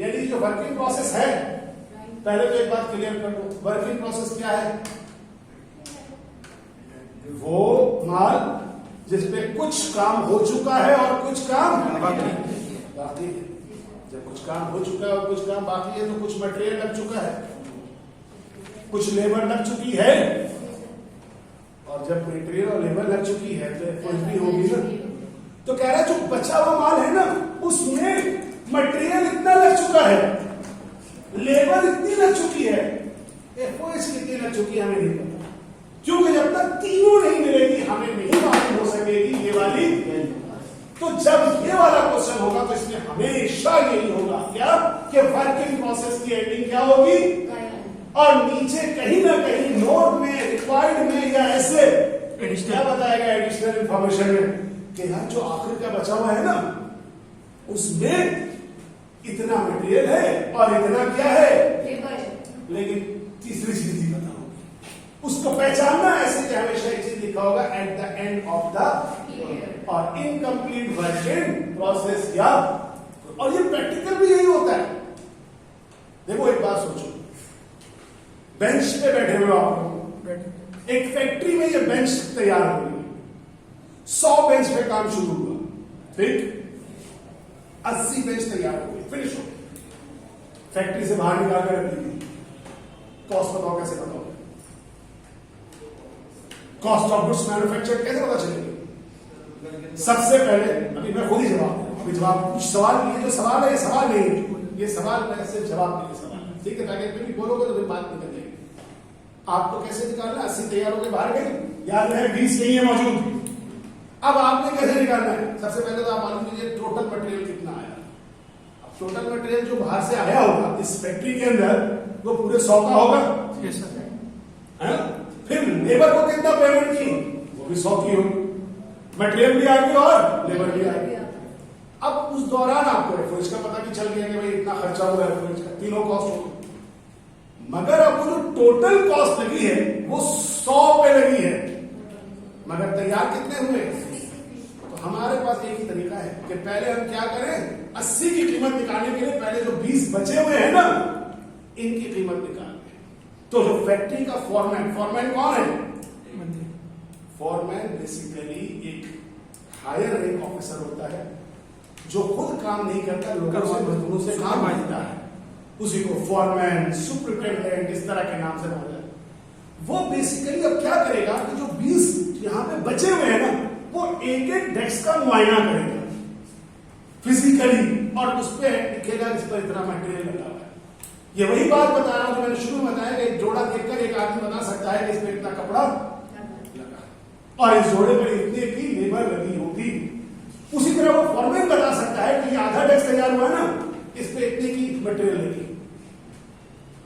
यानी जो वर्किंग प्रोसेस है, पहले तो एक बात क्लियर कर दो, वर्किंग प्रोसेस क्या है? वो माल जिसपे कुछ काम हो चुका है और कुछ काम बाकी है। जब कुछ काम हो चुका है और कुछ काम बाकी है तो कुछ मटेरियल लग चुका है, कुछ लेबर लग चुकी है, और जब मटेरियल और लेबर लग चुकी है तो कुछ भी होगी ना। तो कह रहा है जो बचा हुआ माल है ना उसमें मटेरियल इतना लग चुका है, लेबर इतनी लग चुकी है, FOH कितनी लग चुकी है हमें नहीं पता, क्योंकि जब तक तीनों नहीं मिलेगी हमें नहीं मालूम हो सकेगी ये वाली। तो जब ये वाला क्वेश्चन होगा तो इसमें हमेशा यही होगा क्या कि वर्किंग प्रोसेस की एंडिंग क्या होगी, और नीचे कहीं ना कहीं नोट में, रिक्वायर्ड में या ऐसे क्या बताएगा एडिशनल इंफॉर्मेशन में कि यार जो आखिर का बचा हुआ है ना उसमें इतना मटेरियल है और इतना क्या है। लेकिन तीसरी चीज ही पता होगी, उसको पहचानना ऐसे कि हमेशा एक चीज लिखा होगा at the end of the और इनकम्प्लीट वर्किंग प्रोसेस, या और ये प्रैक्टिकल भी यही होता है। देखो एक बात सोचो, बेंच पे बैठे हुए आप लोग, एक फैक्ट्री में ये बेंच तैयार हो गई, 100 बेंच पे काम शुरू हुआ, ठीक, 80 बेंच तैयार हो गई, फिनिश हो गई, फैक्ट्री से बाहर निकाल कर रख दी। कॉस्ट बताओ, कैसे बताओ? कॉस्ट ऑफ गुड्स मैन्युफैक्चर्ड कैसे पता चलेगी? सबसे पहले अभी मैं खुद ही जवाब कुछ सवाल, ये जो सवाल है ये सवाल नहीं, ये सवाल मैं सिर्फ जवाब के लिए सवाल, ठीक है, ताकि फिर भी बोलोगे तो फिर बात निकल जाएगी। आपको कैसे निकालना? 80 तैयार होकर बाहर गए, याद रहे 20 नहीं है मौजूद। अब आपने कैसे निकालना है? सबसे पहले तो आप मालूम कीजिए टोटल मटेरियल कितना आया। अब टोटल मटेरियल जो बाहर से आया होगा इस फैक्ट्री के अंदर वो पूरे 100 का होगा, है? फिर लेबर को कितना पेमेंट की, वो भी 100 की होगी, मटेरियल भी आ गई और लेबर भी आ गई। अब उस दौरान आपको FOH का पता भी चल गया कि भाई इतना खर्चा हुआ है, FOH का तीनों कॉस्ट होगी, मगर अब वो जो टोटल कॉस्ट लगी है वो 100 पे लगी है, मगर तैयार कितने हुए? तो हमारे पास एक ही तरीका है कि पहले हम क्या करें, 80 की कीमत निकालने के लिए पहले जो 20 बचे हुए हैं ना इनकी कीमत निकाल लें। तो जो फैक्ट्री का फॉरमैन कौन है? फॉरमैन बेसिकली एक हायर रैंक ऑफिसर होता है जो खुद काम नहीं करता, लोगों से मजदूरों से काम मांगता है, उसी को फॉरमैन, सुपरिटेंडेंट इस तरह के नाम से बोला है। वो बेसिकली अब क्या करेगा कि जो 20 यहाँ पे बचे हुए हैं ना वो एक एक डेस्क का मुआयना करेगा फिजिकली और उस पर लिखेगा इस पर इतना मटेरियल लगा हुआ है। ये वही बात बता रहा हूं जो मैंने शुरू में बताया कि एक जोड़ा देखकर एक आदमी बता सकता है कि इस पर इतना कपड़ा लगा और इस जोड़े पर इतने की लेबर लगी होगी। उसी तरह वो फॉरमैन बता सकता है कि ये आधा डेस्क तैयार हुआ ना, इस पे इतने की मटेरियल लगी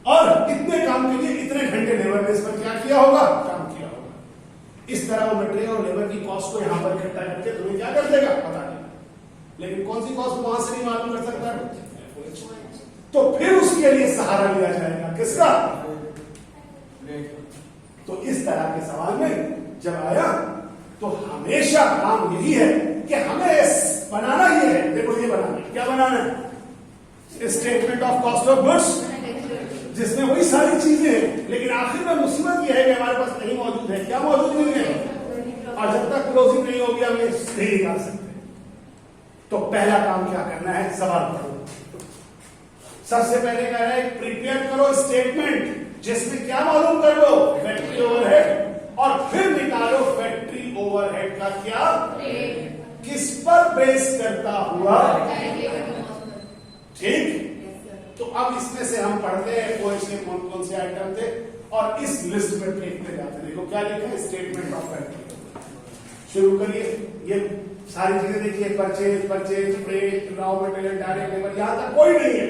और इतने काम के लिए इतने घंटे लेबर ने इस पर क्या किया होगा, काम किया होगा। इस तरह वो मटेरियल और लेबर की कॉस्ट को यहां पर इकट्ठा करके तुम्हें क्या कर देगा, पता नहीं। लेकिन कौन सी कॉस्ट वहां से नहीं मालूम कर सकता है, तो फिर उसके लिए सहारा लिया जाएगा किसका। तो इस तरह के सवाल में जब आया तो हमेशा काम यही है कि हमें बनाना ये है, देखो ये बनाना है, क्या बनाना है, statement of cost of goods, जिसमें वही सारी चीजें हैं, लेकिन आखिर में मुसीबत यह है कि हमारे पास नहीं मौजूद है। क्या मौजूद नहीं है, और जब तक क्लोजिंग नहीं होगी हम ये नहीं निकाल सकते। तो पहला काम क्या करना है, सवाल पढ़ो। सबसे पहले कह रहा है प्रिपेयर करो स्टेटमेंट जिसमें क्या मालूम कर लो, फैक्ट्री ओवरहेड, और फिर निकालो फैक्ट्री ओवरहेड का क्या, किस पर बेस करता हुआ। ठीक, तो अब इसमें से हम पढ़ते हैं कौन कौन से आइटम थे और इस लिस्ट में फेंकते जाते हैं। देखो क्या लिखा है, स्टेटमेंट ऑफ फैक्ट्री। शुरू करिए, ये सारी चीजें देखिए, purchase, freight, raw material, direct labour, यहां तक कोई नहीं है।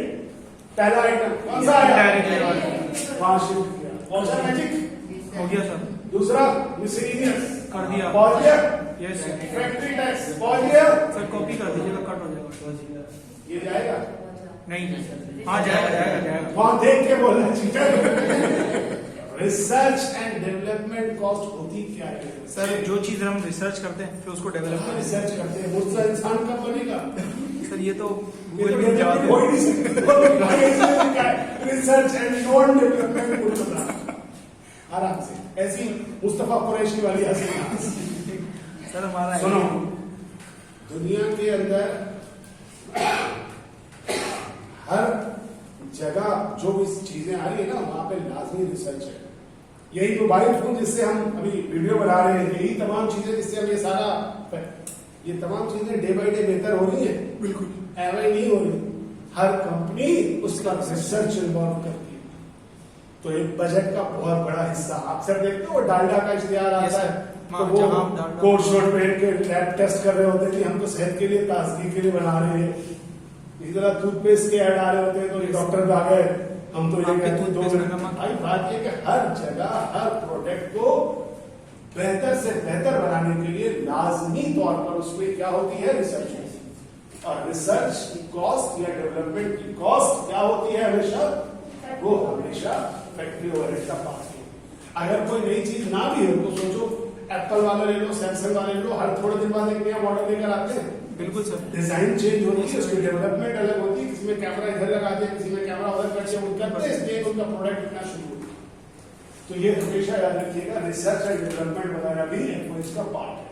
पहला आइटम कौन सा है, डायरेक्ट लेबर, वहां शिफ्ट किया, कौन सा मैजिक हो गया सर, दूसरा मिसलेनियस कर दिया, पहुंच गया, यस फैक्ट्री टैक्स पहुंच गया, सर कॉपी कर दीजिएगा, कट हो जाएगा, ये जाएगा नहीं, हाँ जाएगा, वहां देख के बोलना चाहिए। रिसर्च एंड डेवलपमेंट कॉस्ट होती क्या है सर, जो चीज हम रिसर्च करते हैं फिर उसको डेवलप करते रिसर्च करते हैं, मुझसे इंसान कब बनेगा, हैं सर, ये तो ये तो गूगल में जवाब हो ही नहीं सकता। रिसर्च एंड नॉन डेवलपमेंट कुछ बता आराम से, ऐसी मुस्तफा कुरैशी वाली हंसी। सर हमारा सुनो, दुनिया के अंदर हर जगह जो भी चीजें आ रही है ना, वहां पे लाजमी रिसर्च है। यही मोबाइल फोन जिससे हम अभी वीडियो बना रहे हैं, यही तमाम चीजें जिससे हम ये तमाम चीजें डे बाय डे बेहतर हो रही है, बिल्कुल एवं नहीं हो रही। हर कंपनी उसका रिसर्च इन्वॉल्व करती है। तो एक बजट का बहुत बड़ा हिस्सा अक्सर देखते हो, डालडा का इश्तिहार आता है, तो वो कोट शोट पहन के लैब टेस्ट कर रहे होते हैं कि हम तो सेहत के लिए, ताजगी के लिए बना रहे हैं। इसी तरह टूथपेस्ट के ऐड आ रहे होते हैं, तो डॉक्टर आ गए, हम तो ये भाई बात ये कि हर जगह हर प्रोडक्ट को बेहतर से बेहतर बनाने के लिए लाजमी तौर पर उसमें क्या होती है, रिसर्च। और रिसर्च की कॉस्ट या डेवलपमेंट की कॉस्ट क्या होती है, हमेशा वो हमेशा फैक्ट्री ओवरहेड का पार्ट है। अगर कोई नई चीज ना भी हो तो सोचो, एप्पल वाले ले लो, सैमसंग वाले ले लो, हर थोड़े दिन बाद एक नया मॉडल लेकर आते हैं। बिल्कुल सर, डिजाइन चेंज होती है, उसकी डेवलपमेंट अलग होती है, किसी में कैमरा इधर लगाते हैं, किसी में कैमरा उधर करते हैं, इसलिए उनका प्रोडक्ट इतना शुरू होता है। तो ये हमेशा याद रखिएगा, रिसर्च एंड डेवलपमेंट वगैरह भी वो इसका पार्ट है।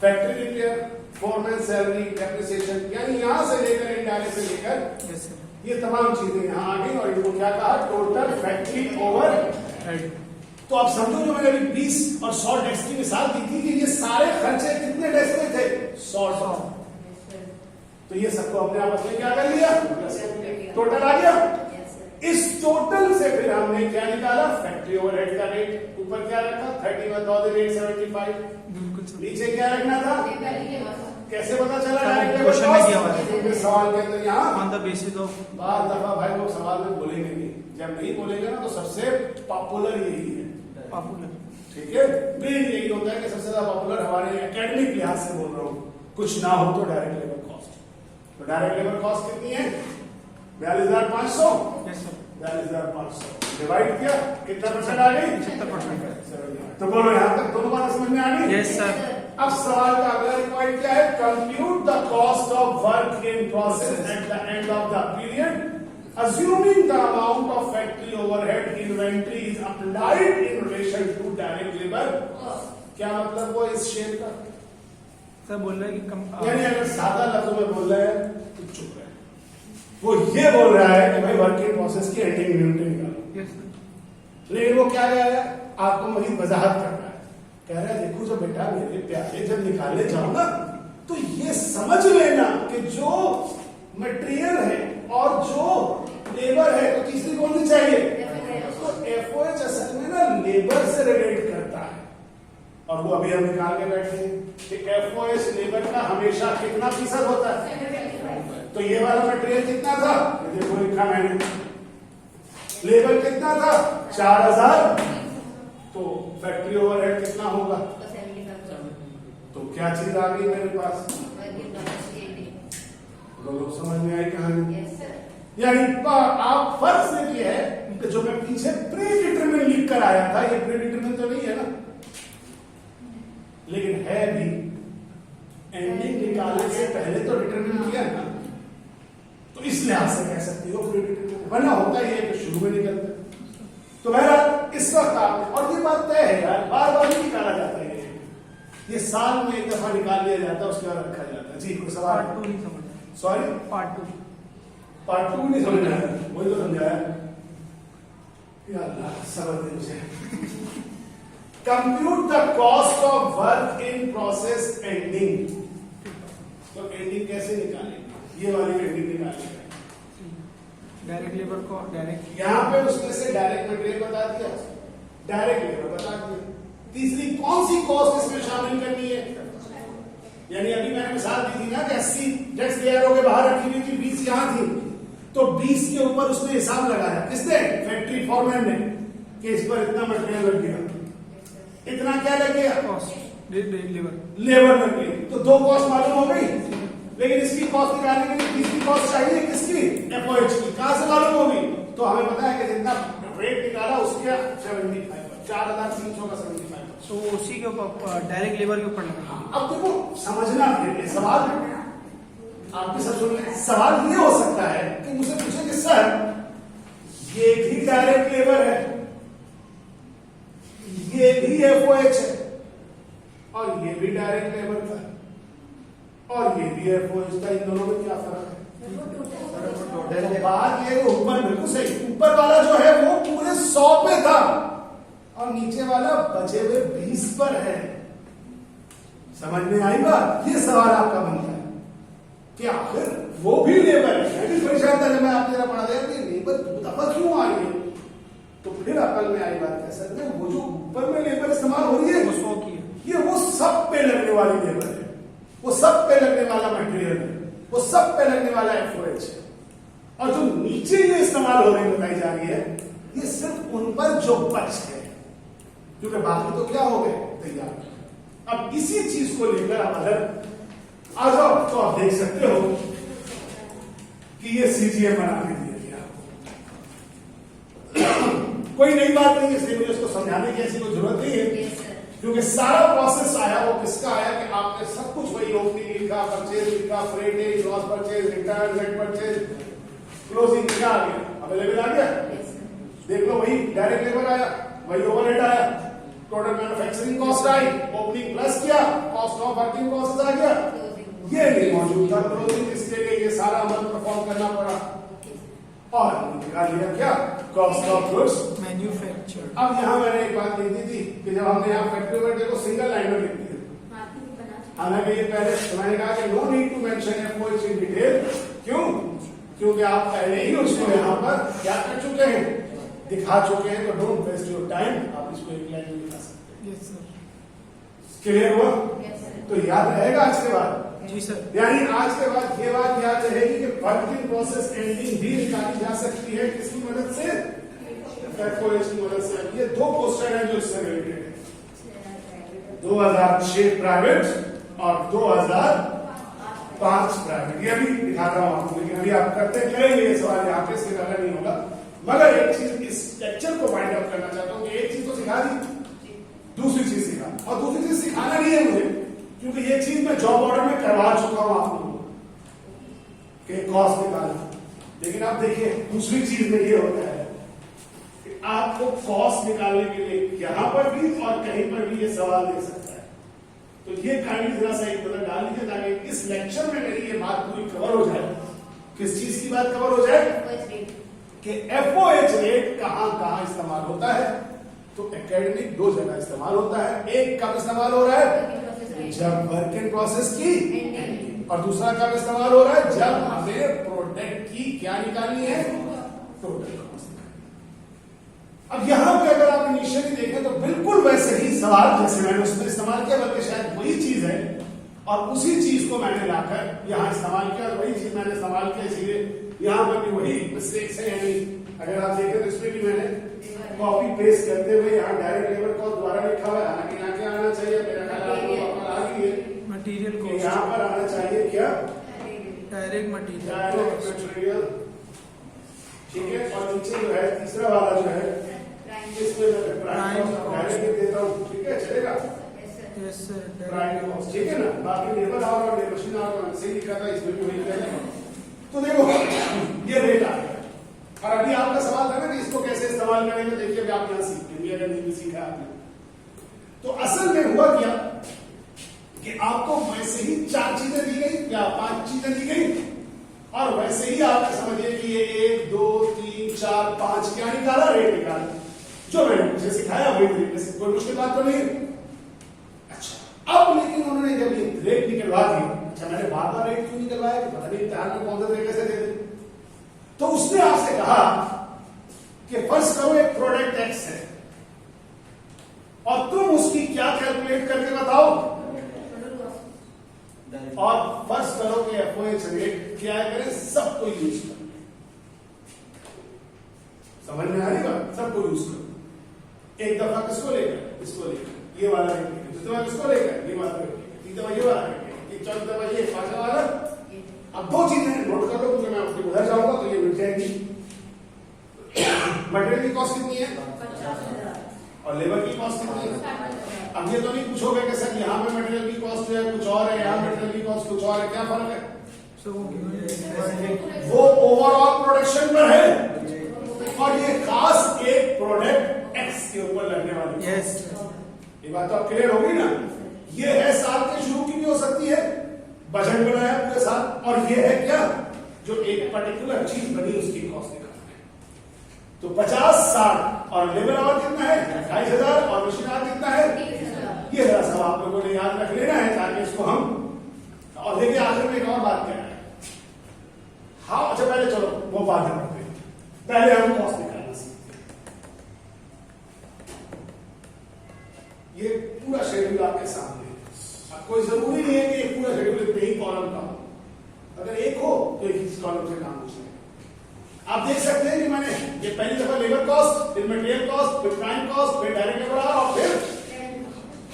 Factory repair, foreman salary, depreciation, यानी यहां से लेकर इंडायरेक्ट से लेकर यस सर, ये तमाम चीजें यहां आ गई। और इनको क्या कहा, टोटल फैक्ट्री ओवरहेड। तो आप समझो, जो मैंने अभी 20 और 100 डेस्क की मिसाल दी थी कि ये सारे खर्चे कितने डेस्क में थे, 100। तो ये सबको अपने आपस में क्या कर लिया, टोटल आ गया। इस टोटल से फिर हमने क्या निकाला, फैक्ट्री ओवरहेड का रेट। ऊपर क्या रखा, 31,875। बिल्कुल सर, नीचे क्या रखना था, कैसे पता चला, क्वेश्चन में दिया हुआ है सवाल के अंदर यहाँ ऑन द बेसिस ऑफ, बार दफा भाई लोग सवाल में बोलेंगे नहीं, जब नहीं बोलेंगे ना तो सबसे पॉपुलर यही है, पॉपुलर, ठीक है। मेन यही होता है कि सबसे ज्यादा पॉपुलर हमारे एकेडमिक लिहाज से बोल रहा हूँ, कुछ ना हो तो डायरेक्ट लेबर कॉस्ट। तो डायरेक्ट लेबर कॉस्ट कितनी है, 42,500। यस सर, 42,500 डिवाइड किया, कितना परसेंट आ गई, 70%। तो बोलो यहाँ तक दोनों बातें समझ में आ गई। यस सर, अब सवाल का अगला पॉइंट क्या है, compute the cost of work in process at the end of the period assuming the amount of factory overhead inventory is applied in relation to direct labor। क्या मतलब वो इस शेर का, सर बोल रहे हैं कि कम, यानी अगर सादा लफ्जों में बोल रहे हैं तो चुप रहे, वो ये बोल रहा है कि भाई वर्क इन प्रोसेस की एंडिंग इन्वेंटरी निकालो। यस सर, लेकिन वो क्या है, आपको मजीद वजाहत करना है कह रहा है देखो जब बेटा मेरे प्यारे जब निकालने जाओ ना तो ये समझ लेना कि जो मटेरियल है और जो लेबर है तो तीसरी कौन सी चाहिए। तो एफओएच असल में ना लेबर से रिलेट करता है और वो अभी हम निकाल के बैठे हैं कि एफओएच लेबर का हमेशा कितना फीसद होता है। तो ये वाला मटेरियल कितना था, ये देखो लिखा मैंने, लेबर कितना था 4000, तो फैक्ट्री ओवरहेड कितना होगा, तो क्या चीज आ गई मेरे पास, लोग समझ में आई कहानी। यानी आप फर्क से ये है कि जो मैं पीछे प्री डिटरमिन लिख कर आया था, ये प्री डिटरमिन तो नहीं है ना, लेकिन है भी, एंडिंग निकालने से पहले तो डिटरमिन किया ना, तो इस लिहाज से कह सकती हो प्री डिटरमिन, वरना होता ही है कि शुरू में निकलता है। तो बहरहाल इस वक्त आप, और ये बात तय है यार, बार बार नहीं निकाला जाता है, ये साल में एक दफा निकाल लिया जाता है, उसके बाद रखा जाता है। जी कोई सवाल? पार्ट 2 नहीं समझ, सॉरी पार्ट 2 नहीं समझ आया, वही तो समझाया या अल्लाह समझ दे मुझे। Compute the cost of work in process ending, तो एंडिंग कैसे निकालेंगे, ये वाली एंडिंग निकालेंगे, डायरेक्ट लेबर को डायरेक्ट, यहां पे उसमें से डायरेक्ट मटेरियल बता दिया, डायरेक्ट लेबर बता दिया, तीसरी कौन सी कॉस्ट इसमें शामिल करनी है। यानी अभी मैंने मिसाल दी थी ना कि 80 टैक्स लेयरों के बाहर रखी हुई थी, 20 यहां थी, तो 20 के ऊपर उसने हिसाब लगाया, किसने, फैक्ट्री फॉरमैन ने, कि इस पर इतना मटेरियल लग गया, इतना क्या लग गया, कॉस्ट लेबर लग गई, तो दो कॉस्ट मालूम हो गई। लेकिन इसकी कॉस्ट निकालने के लिए तीसरी कॉस्ट चाहिए, किसकी, एफओएच की, कहां से मालूम होगी, तो हमें पता है कि जितना रेट निकाला उसके 75, 4300 का 75, तो उसी के ऊपर डायरेक्ट लेबर के ऊपर लगा। अब देखो समझना है सवाल, आपके सब सुन रहे, सवाल ये हो सकता है कि मुझे पूछे कि सर ये भी डायरेक्ट लेबर है, ये भी एफओएच है, और ये भी डायरेक्ट लेबर था, और ये भी एफओएच था, इन दोनों में क्या फर्क है। तो बात ये ऊपर बिल्कुल सही, ऊपर वाला जो है वो पूरे 100 पे था और नीचे वाला बचे हुए 20 पर है। समझ में आई बात, ये सवाल आपका बनता है कि आखिर वो भी लेबर है। मैं भी परेशान था जब मैं आपके पढ़ा दिया कि लेबर दफा क्यों आई है, तो फिर अकल में आई बात, कह सकते हैं वो जो ऊपर में लेबर इस्तेमाल हो रही है वो 100 की है, ये वो सब पे लगने वाली लेबर है, वो सब पे लगने वाला मटेरियल है, वो सब पे लगने वाला एफओएच है, और जो नीचे ये इस्तेमाल हो रही बताई जा रही है ये सिर्फ उन पर जो बच गए, क्योंकि बाकी तो क्या हो गए तैयार। अब इसी चीज को लेकर आप अगर आ जाओ तो आप देख सकते हो कि ये सीजीएम बना के दिया गया। कोई नई बात नहीं, इसलिए मुझे उसको समझाने की ऐसी कोई जरूरत नहीं है, क्योंकि सारा प्रोसेस आया वो किसका आया कि आपने सब कुछ वही ओपनिंग लिखा, परचेज लिखा, freightage, loss purchase, return, net purchase, closing क्या आ गया, अवेलेबल आ गया, देख लो वही डायरेक्ट लेबर आया, वही ओवरहेड आया, टोटल मैन्युफैक्चरिंग कॉस्ट आई, ओपनिंग प्लस किया, कॉस्ट ऑफ वर्किंग कॉस्ट आ गया, ये नहीं मौजूद था क्लोजिंग, इसके लिए ये सारा अमल परफॉर्म करना पड़ा, और निकाल लिया क्या, कॉस्ट ऑफ गुड्स मैन्युफैक्चर। अब यहाँ मैंने एक बात लिख दी थी कि जब हमने यहाँ फैक्ट्री ओवरहेड को सिंगल लाइन में लिख दिया, हालांकि ये पहले तो मैंने कहा कि no need to mention FOH in detail, क्यों, क्योंकि आप पहले ही उसको यहाँ पर क्या कर चुके हैं, दिखा चुके हैं, तो डोंट वेस्ट योर टाइम, आप इसको एक लाइन में दिखा सकते हैं। Yes sir. क्लियर हुआ? तो याद रहेगा आज के बाद। जी सर। यानी आज के बाद ये बात याद रहेगी कि वर्किंग प्रोसेस एंडिंग भी निकाली जा सकती है किसकी मदद से, एफओएच की मदद से। ये दो क्वेश्चन है जो इससे रिलेटेड है, 2006 प्राइवेट और 2005 प्राइवेट, ये भी दिखाता हूं आपको, लेकिन अभी आप करते करेंगे ये सवाल यहाँ पे, इसके ज्यादा नहीं होगा। मगर एक चीज इस लेक्चर को वाइंड अप करना चाहता हूं कि एक चीज तो सिखा दी, दूसरी चीज सिखा, और दूसरी चीज सिखाना नहीं है मुझे, क्योंकि ये चीज मैं जॉब ऑर्डर में करवा चुका हूं आप लोगों को कि कॉस्ट निकालना। लेकिन आप देखिए दूसरी चीज में ये होता है कि आपको कॉस्ट निकालने के लिए यहां पर भी और कहीं पर भी ये सवाल दे सकता है, तो ये काइंडली जरा सा एक नजर डाल लीजिए ताकि इस लेक्चर में मेरी ये बात पूरी कवर हो जाए। किस चीज की बात कवर हो जाए कि एफओएच रेट कहां कहां इस्तेमाल होता है, तो एकेडमिक दो जगह इस्तेमाल होता है। एक कब इस्तेमाल हो रहा है? जब वर्क इन प्रोसेस की, और दूसरा कब इस्तेमाल हो रहा है? जब हमें प्रोडक्ट की क्या निकालनी है? Total cost. अब यहां पे अगर आप इनिशियली देखें तो बिल्कुल वैसे ही सवाल जैसे मैंने उसमें इस्तेमाल किया, बल्कि शायद वही चीज है और उसी चीज को मैंने लाकर यहां इस्तेमाल किया, वही चीज मैंने इस्तेमाल किया, इसलिए यहां पर भी वही मिस्टेक्स है। यानी अगर आप देखें तो इसमें भी मैंने कॉपी पेस्ट करते हुए यहाँ डायरेक्ट लेबर कॉस्ट द्वारा लिखा हुआ है, हालांकि यहाँ क्या आना चाहिए? मेरा ख्याल आपको आ गई है मटेरियल कि कॉस्ट, यहाँ पर आना चाहिए क्या? डायरेक्ट मटेरियल, डायरेक्ट मटेरियल, ठीक है। और नीचे जो है तीसरा वाला जो है इसमें मैं प्राइम कॉस्ट डायरेक्ट देता हूँ, ठीक है, चलेगा? यस सर, प्राइम कॉस्ट, ठीक है ना। बाकी लेबर आवर और लेबर मशीन आवर सही लिखा था, इसमें भी वही लिखा है। तो देखो ये रेट आ गया। और अभी आपका सवाल था ना कि इसको कैसे इस्तेमाल करेंगे, देखिए अभी आप यहाँ सीखेंगे, अगर नहीं भी सीखा आपने। तो असल में हुआ क्या कि आपको वैसे ही 4 चीजें दी गई या 5 चीजें दी गई, और वैसे ही आप समझिए कि ये 1 2 3 4 5 क्या निकाला? रेट निकाला, जो मैंने मुझे सिखाया वही तरीके से, कोई मुश्किल बात तो नहीं। अच्छा, अब लेकिन उन्होंने जब ये रेट निकलवा दिया, अच्छा मैंने बार बार रेट क्यों निकलवाया कि पता नहीं इम्तिहान में कौन से तरीके से दे दे। तो उसने आपसे कहा कि फर्स्ट करो एक प्रोडक्ट एक्स है और तुम उसकी क्या कैलकुलेट करके बताओ, और फर्स्ट करो कि एफओएच रेट क्या करें, सबको यूज करो। समझ में आ रही बात? सबको यूज करो। एक दफा किसको लेकर? इसको लेकर ये वाला रेट लेकर, दूसरी दफा किसको लेकर? ये वाला रेट लेकर, तीसरी दफा ये वाला रेट लेकर, चौथी दफा ये, पांचवा वाला। अब 2 चीजें नोट कर लो क्योंकि मैं आपके उधर जाऊंगा तो ये मिल जाएगी। मटेरियल की कॉस्ट कितनी है? 50,000। और लेबर की कॉस्ट कितनी है? अब ये तो नहीं पूछोगे कि सर यहाँ पे मटेरियल की कॉस्ट जो है कुछ और है, यहाँ मटेरियल की कॉस्ट कुछ और है, क्या फर्क है? वो ओवरऑल प्रोडक्शन पर है, और ये खास एक प्रोडक्ट एक्स के ऊपर लगने वाली। यस, ये बात तो अब क्लियर होगी ना। ये है साल के शुरू की भी हो सकती है, बजट बनाया पूरे साल, और ये है क्या? जो एक पर्टिकुलर चीज बनी उसकी कॉस्ट निकालना है। तो 50 60 और लेबर आवर कितना है? 2,500 और मशीन आवर कितना है? 30,000। ये जरा सब आप लोगों ने याद रख लेना है ताकि इसको हम, और देखिए आखिर में एक और बात क्या है। हाँ अच्छा, पहले चलो वो बात है, पहले हम कॉस्ट निकालना सीखते हैं। ये पूरा शेड्यूल आपके सामने है। अब कोई जरूरी नहीं है कि एक पूरा शेड्यूल इतने ही कॉलम का हो, अगर एक हो तो एक ही कॉलम से काम हो जाएगा। आप देख सकते हैं कि मैंने ये पहली दफा लेबर कॉस्ट, फिर मटेरियल कॉस्ट, फिर प्राइम कॉस्ट, फिर डायरेक्ट लेबर और फिर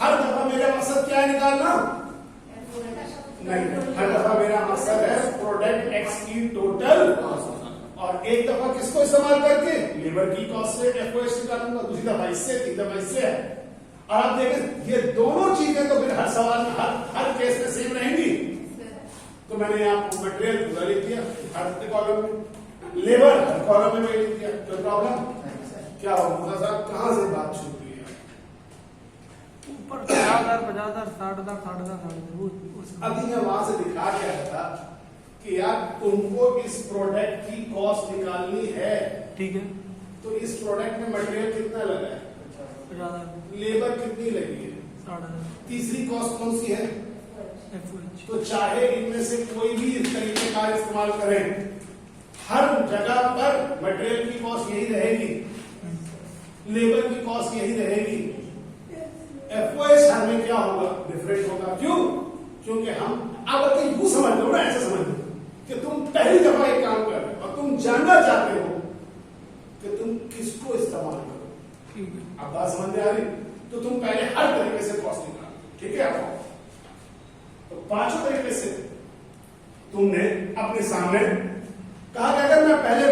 हर दफा मेरा मकसद क्या है निकालना? नहीं, हर दफा मेरा मकसद है प्रोडक्ट एक्स की टोटल, और एक दफा किसको इस्तेमाल करके? लेबर की कॉस्ट से एफओएच निकालूंगा, दूसरी दफा इससे, तीसरी दफा इससे है। और आप देखें ये दोनों चीजें तो फिर हर सवाल में हर केस में सेम रहेंगी। तो मैंने आपको मटेरियल पूरा लिख दिया हर कॉलम में, लेबर हर कॉलम में लिख दिया, कोई प्रॉब्लम? क्या होगा साहब, कहां से बात छूट गई है? ऊपर 50,000 50,000 60,000 60,000 अभी मैं वहां से दिखा क्या था कि यार तुमको इस प्रोडक्ट की कॉस्ट निकालनी है, ठीक है। तो इस प्रोडक्ट में मटेरियल कितना लगा है? 50,000, लेबर कितनी लगी है? 60,000, तीसरी कॉस्ट कौन सी है? एफओएच। तो चाहे इनमें से कोई भी इस तरीके का इस्तेमाल करें, हर जगह पर मटेरियल की कॉस्ट यही रहेगी, लेबर की कॉस्ट यही रहेगी। एफओएच हर में क्या होगा? डिफरेंट होगा। क्यों? क्योंकि हम आप अगर यूं समझ लो ना, ऐसे समझ लो कि तुम पहली दफा एक काम कर रहे हो और तुम जानना चाहते हो कि तुम किसको इस्तेमाल करो। ठीक है, अब बात समझ में आ रही? तो तुम पहले हर तरीके से कॉस्ट निकालो, ठीक है आपको? तो 5 तरीके से तुमने अपने सामने कहा कि अगर मैं पहले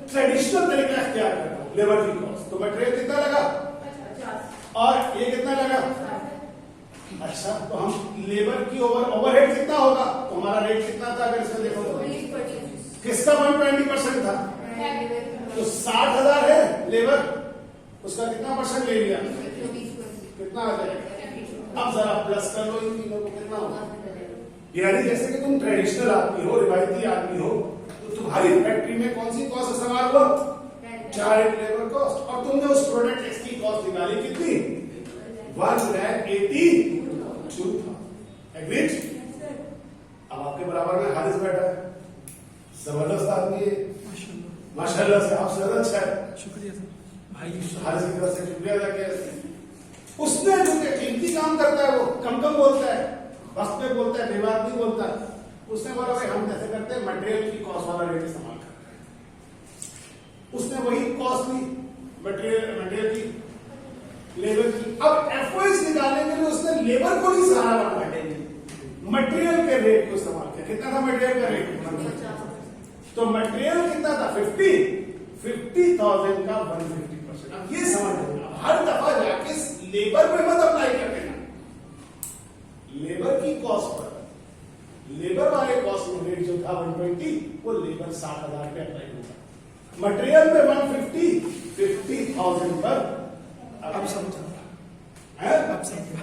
ट्रेडिशनल तरीका इख्तियार करता हूं, लेबर की कॉस्ट, तो मटेरियल कितना लगा? 50। और ये कितना लगा? अच्छा, तो हम लेबर की ओवरहेड कितना होगा? तो हमारा रेट कितना था अगर इसमें देखो तो? किसका 120% था? तो 60,000 है लेबर, उसका कितना परसेंट ले लिया? कितना आ जाएगा? अब जरा प्लस कर लो इन तीनों को, कितना होगा? यानी जैसे कि तुम ट्रेडिशनल आदमी हो, रिवायती आदमी हो, तो तुम्हारी फैक्ट्री में कौन सी कॉस्ट इस्तेमाल हुआ? डायरेक्ट लेबर कॉस्ट, और तुमने उस प्रोडक्ट एक्स की कॉस्ट निकाली कितनी 1,82,000। एग्रीड? अब आपके बराबर में हारिस बैठा है, जबरदस्त आदमी है माशाल्लाह। माशाल्लाह से, आप सर अच्छा है। शुक्रिया सर भाई। हारिस की तरफ से शुक्रिया अदा किया। उसने जो कीमती काम करता है वो कम कम बोलता है, वक्त पे बोलता है, बेबाक नहीं बोलता। उसने बोला भाई हम कैसे करते हैं, मटेरियल की कॉस्ट वाला रेट इस्तेमाल करते हैं। उसने वही कॉस्ट ली मटेरियल की, लेबर की। अब एफओएस निकालने के लिए उसने लेबर को नहीं सहारा बनाया, मटेरियल के रेट को इस्तेमाल किया। कितना था मटेरियल का रेट? तो मटेरियल कितना था 50,000 का 150%। अब ये समझ लेना, हर दफा जाके लेबर पे मत अप्लाई कर देना। लेबर की कॉस्ट पर, लेबर वाले कॉस्ट में रेट जो था 120, वो लेबर 60,000 पे अप्लाई होगा। मटेरियल पे 150, 50,000 पर। अब समझा, है? अब समझा।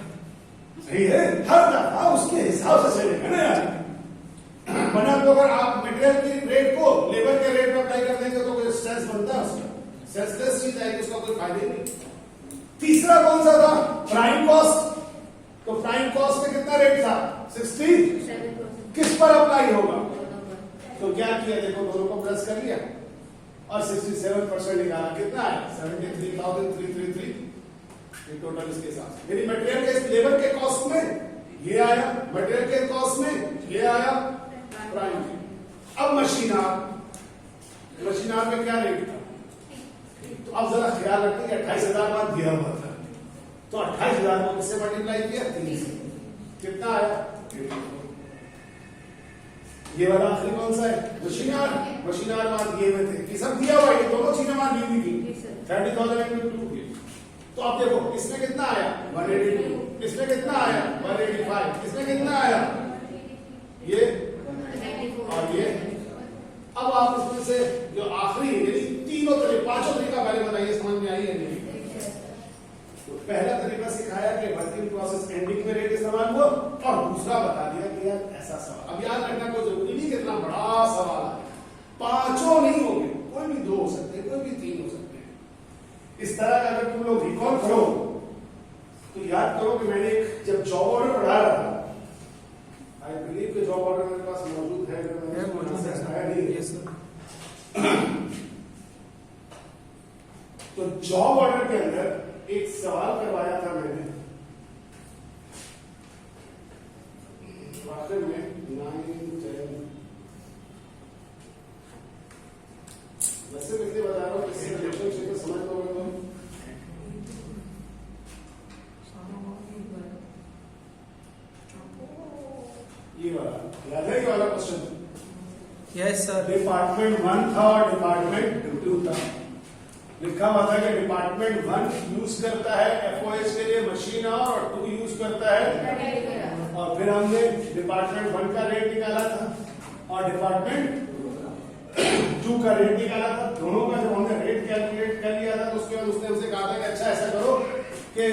सही है, हर दफा उसके हिसाब से चलेगा ना यार। बना तो अगर आप मटेरियल की रेट को लेबर के रेट पर अप्लाई कर देंगे तो कोई स्ट्रेस बनता है उसका, सेंसलेस चीज आएगी, उसका कोई फायदा नहीं। तीसरा कौन सा था? Prime cost. तो प्राइम कॉस्ट में कितना रेट था? 60। किस पर अप्लाई होगा? तो क्या किया, देखो दोनों को प्लस कर लिया और 67% निकाला। कितना है? 73,333। ये टोटल इसके हिसाब से मेरी मटेरियल के लेबर के कॉस्ट में ये आया, मटेरियल के कॉस्ट में ये आया, प्राइम। अब मशीनार में क्या रेट था? तो अब जरा ख्याल रखिए 28,000 बाद दिया हुआ था, तो 28,000 को किससे मल्टीप्लाई किया? 3 से। कितना आया? ये वाला आखिरी कौन सा है? मशीनार मान दिए हुए थे कि सब दिया हुआ है, दोनों चीजें मान ली हुई थी। 30,000 into 2। तो अब देखो इसमें कितना आया? 182। इसमें कितना आया? 185। इसमें कितना आया? ये और ये। अब आप इसमें से जो आखिरी यानी तीनों तरीके, पांचों तरीका पहले बताइए, समझ में आई है नहीं? तो पहला तरीका सिखाया कि वर्किंग प्रोसेस एंडिंग में रेट इस्तेमाल हुआ, और दूसरा बता दिया कि यार ऐसा सवाल। अब याद रखना कोई जरूरी नहीं, कितना बड़ा सवाल है, पांचों नहीं होंगे, कोई भी 2 हो सकते हैं, कोई भी 3 हो सकते हैं। इस तरह का अगर तुम लोग रिकॉल करो तो याद करो कि मैंने जब जॉब ऑर्डर पढ़ा रहा था, आई बिलीव कि जॉब ऑर्डर मेरे पास मौजूद है, तो जॉब ऑर्डर के अंदर एक सवाल करवाया था मैंने, आखिर में 9, 10 वैसे इसलिए बता रहा हूँ इससे रिलेशनशिप में समझ पाओगे तो। ये वाला याद है, ये वाला क्वेश्चन? Yes sir. डिपार्टमेंट 1 था और डिपार्टमेंट 2 था। लिखा हुआ था कि डिपार्टमेंट 1 यूज करता है एफओएस के लिए मशीन और 2 यूज करता है, और फिर हमने डिपार्टमेंट 1 का रेट निकाला था और डिपार्टमेंट 2 का रेट निकाला था। दोनों का जब हमने रेट कैलकुलेट कर लिया था तो उसके बाद उसने हमसे कहा था कि अच्छा ऐसा करो कि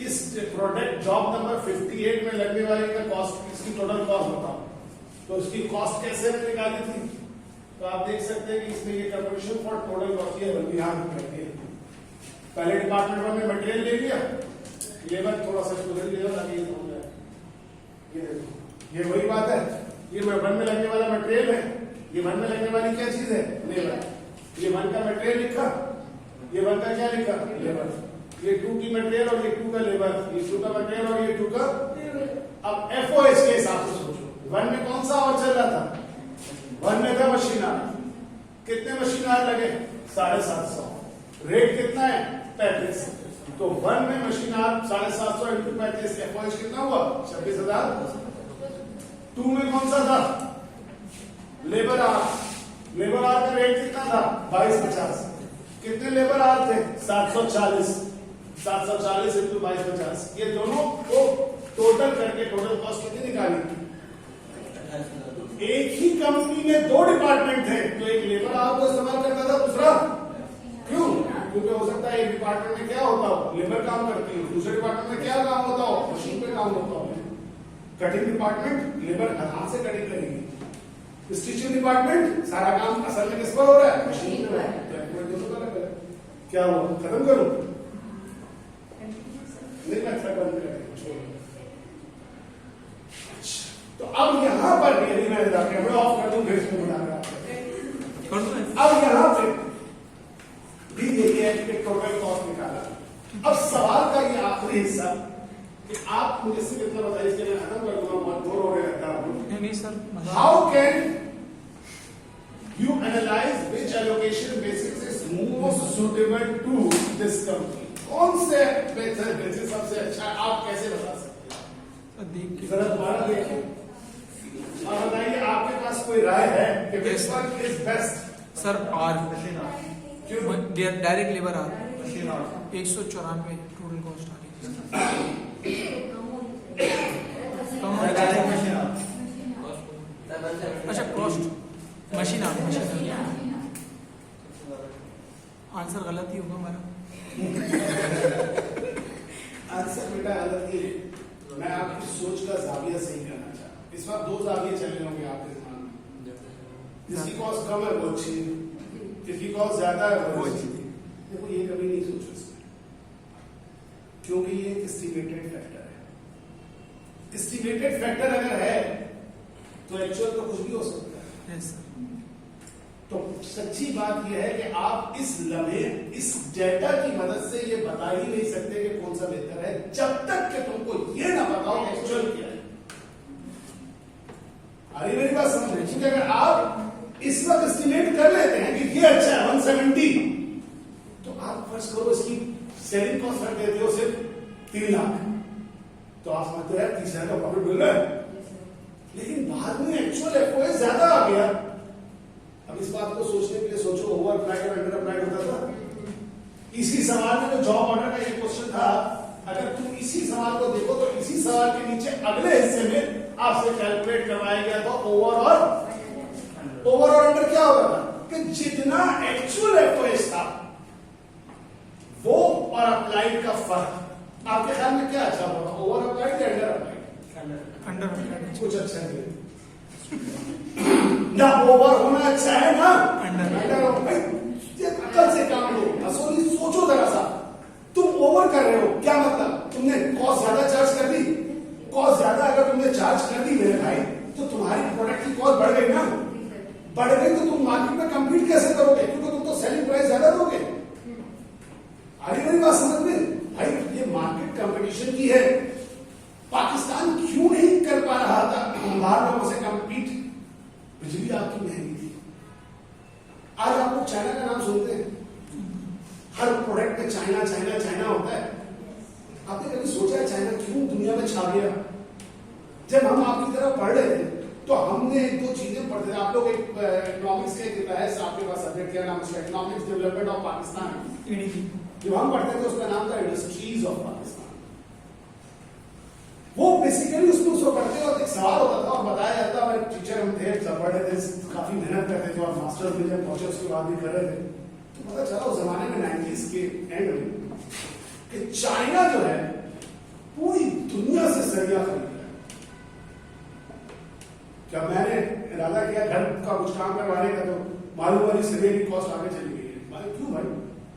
इस प्रोडक्ट जॉब नंबर 58 में लगने वाली का कॉस्ट, इसकी टोटल कॉस्ट बताओ। तो इसकी कॉस्ट कैसे निकाली थी? तो आप देख सकते हैं कि इसमें ये कैलकुलेशन फॉर टोटल कॉस्ट है, बल्कि यहां करती है। पहले डिपार्टमेंट 1 में मटेरियल ले लिया, लेबर थोड़ा सा सुधर लिया ताकि ये समझ जाए। ये देखो, ये वही बात है, ये 1 में लगने वाला मटेरियल है, ये 1 में लगने वाली क्या चीज है? लेबर। ये 1 का मटेरियल लिखा, ये 1 का क्या लिखा? लेबर। ये 2 की मटेरियल और ये 2 का लेबर, ये 2 का मटेरियल और ये 2 का। अब एफओएस के हिसाब से सोचो, 1 में कौन सा और चल रहा था? 1 में था मशीनार। कितने मशीनार लगे? 750। रेट कितना है? 35। तो 1 में मशीनार 750 इंटू 35, एफओएस कितना हुआ? 26,000। 2 में कौन सा था? Labour hour. लेबर आर का रेट कितना था? 2250। कितने लेबर आर थे? 740। 740 इंटू 2250। ये दोनों को टोटल करके टोटल कॉस्ट कितनी निकाली? एक ही कंपनी में 2 डिपार्टमेंट थे, तो एक लेबर आर को इस्तेमाल करता था, दूसरा क्यों? क्योंकि हो सकता है एक डिपार्टमेंट में क्या होता हो, लेबर काम करती हो, दूसरे डिपार्टमेंट में क्या काम होता हो, मशीन पे काम होता हो। कटिंग डिपार्टमेंट लेबर हाथ से कटिंग करेगी, स्टिचिंग डिपार्टमेंट सारा काम असल में किस पर हो रहा है? मशीन पर। क्या हुआ? खत्म करूं? नहीं मैं थोड़ा बंद कर दूं, छोड़ो। अच्छा, तो अब यहाँ पर भी यदि मैं कैमरा ऑफ कर दूं फिर इसको बना रहा अब यहाँ पे भी यही है कि टोटल कॉस्ट निकाला। अब सवाल का ये आखिरी हिस्सा कि आप मुझे सिर्फ इतना बताइए, इसके मैं खत्म कर दूंगा, बहुत बोर होने लगता हूँ। नहीं sir, how can you analyze which allocation basis is most suitable to this company? कौन से बेसिस सबसे अच्छा है, आप कैसे बता सकते हैं? देख के जरा दोबारा देखिए और बताइए आपके पास कोई राय है कि which one is best? Sir आर क्यों? डायरेक्ट लेबर आर 194 टोटल कॉस्ट आ रही है। अच्छा कॉस्ट मशीन आंसर गलत ही होगा हमारा। आंसर बेटा गलत ही है, मैं आपकी सोच का जाविया सही करना चाहता हूँ। इस बार दो जाविये चले होंगे आपके दिमाग में, जिसकी कॉस्ट कम है वो अच्छी है, जिसकी कॉस्ट ज्यादा है वो अच्छी है। देखो ये कभी नहीं सोचो इसमें, क्योंकि ये एक एस्टिमेटेड फैक्टर है। एस्टिमेटेड फैक्टर अगर है तो एक्चुअल तो कुछ भी हो सकता है। Yes sir. तो सच्ची बात यह है कि आप इस लम्हे इस डेटा की मदद से ये बता ही नहीं सकते कि कौन सा बेहतर है जब तक कि तुमको ये ना बताओ एक्चुअल क्या है। अरे मेरी बात समझ रहे, क्योंकि अगर आप इस वक्त एस्टिमेट कर लेते हैं कि ये अच्छा है 170, तो आप फर्ज करो इसकी सेलिंग कॉस्ट रख देते हो सिर्फ 3 लाख, तो आप समझते हैं 30,000 का प्रॉफिट मिल रहा है, लेकिन बाद में एक्चुअल एफओएस ज्यादा आ गया। अब इस बात को सोचने के लिए सोचो, ओवर अप्लाइड और अंडर अप्लाइड होता था। इसी सवाल में जो जॉब ऑर्डर का एक क्वेश्चन था, अगर तुम इसी सवाल को देखो तो इसी सवाल के नीचे अगले हिस्से में आपसे कैलकुलेट करवाया गया था ओवर और अंडर क्या होता था कि जितना एक्चुअल एफओएस था वो और अप्लाइड का फर्क आपके ख्याल में क्या अच्छा होगा, ओवर अप्लाइड या अंडर अप्लाइड? अंडर अप्लाइड कुछ अच्छा नहीं ना, ओवर होना अच्छा है ना अंडर। भाई अकल से काम लो, असोली सोचो जरा सा, तुम ओवर कर रहे हो क्या मतलब, तुमने कॉस्ट ज्यादा चार्ज कर दी। कॉस्ट ज्यादा अगर तुमने चार्ज कर दी मेरे भाई, तो तुम्हारी प्रोडक्ट की कॉस्ट बढ़ गई ना, बढ़ गई तो तुम मार्केट में कम्पीट कैसे करोगे, क्योंकि तुम तो सेलिंग प्राइस ज्यादा दोगे। आगे मेरी बात समझ में भाई, ये मार्केट कंपटीशन की है। पाकिस्तान क्यों नहीं कर पा रहा था बाहर लोगों से कम्पीट? बिजली आपकी महंगी थी। आज आप लोग चाइना का नाम सुनते हैं, हर प्रोडक्ट में चाइना चाइना चाइना होता है। आपने कभी सोचा है चाइना क्यों दुनिया में छा गया? जब हम आपकी तरह पढ़ रहे थे तो हमने एक दो चीजें पढ़ते थे। आप लोग एक इकोनॉमिक्स का एक है आपके पास सब्जेक्ट, क्या नाम है, इकोनॉमिक्स डेवलपमेंट ऑफ पाकिस्तान, जो हम पढ़ते थे उसका नाम था इंडस्ट्रीज ऑफ पाकिस्तान। वो बेसिकली उसमें उसको पढ़ते वक्त एक सवाल होता था और बताया जाता, हमारे टीचर हम थे, सब पढ़ रहे थे, काफी मेहनत करते थे और मास्टर्स में जब पहुंचे उसके बाद भी कर रहे थे, तो पता चला उस जमाने में 90s के एंड में कि चाइना जो है पूरी दुनिया से सरिया खरीद रहा है। क्या मैंने इरादा किया घर का कुछ काम करवाने का, तो मालूम वाली सरिया की कॉस्ट आगे चली गई है। भाई क्यों भाई,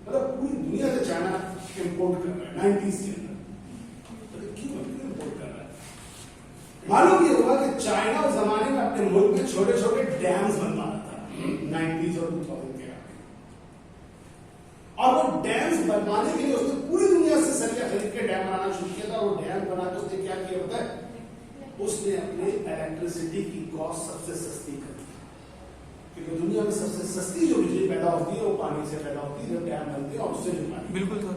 मतलब पूरी दुनिया से चाइना इंपोर्ट कर रहा है 90s के अंदर, क्यों इंपोर्ट कर रहा है? मालूम ये हुआ कि चाइना उस जमाने में अपने मुल्क में छोटे छोटे डैम्स बनवा रहा था 90s और 2000 के आगे, और वो डैम्स बनवाने के लिए उसने पूरी दुनिया से सरिया खरीद के डैम बनाना शुरू किया था। वो डैम बना के उसने क्या किया होता है, उसने अपने इलेक्ट्रिसिटी की कॉस्ट सबसे सस्ती कर दी, क्योंकि दुनिया में सबसे सस्ती जो बिजली पैदा होती है वो पानी से पैदा होती है, जब डैम बनती है और उससे जो पानी। बिल्कुल सर।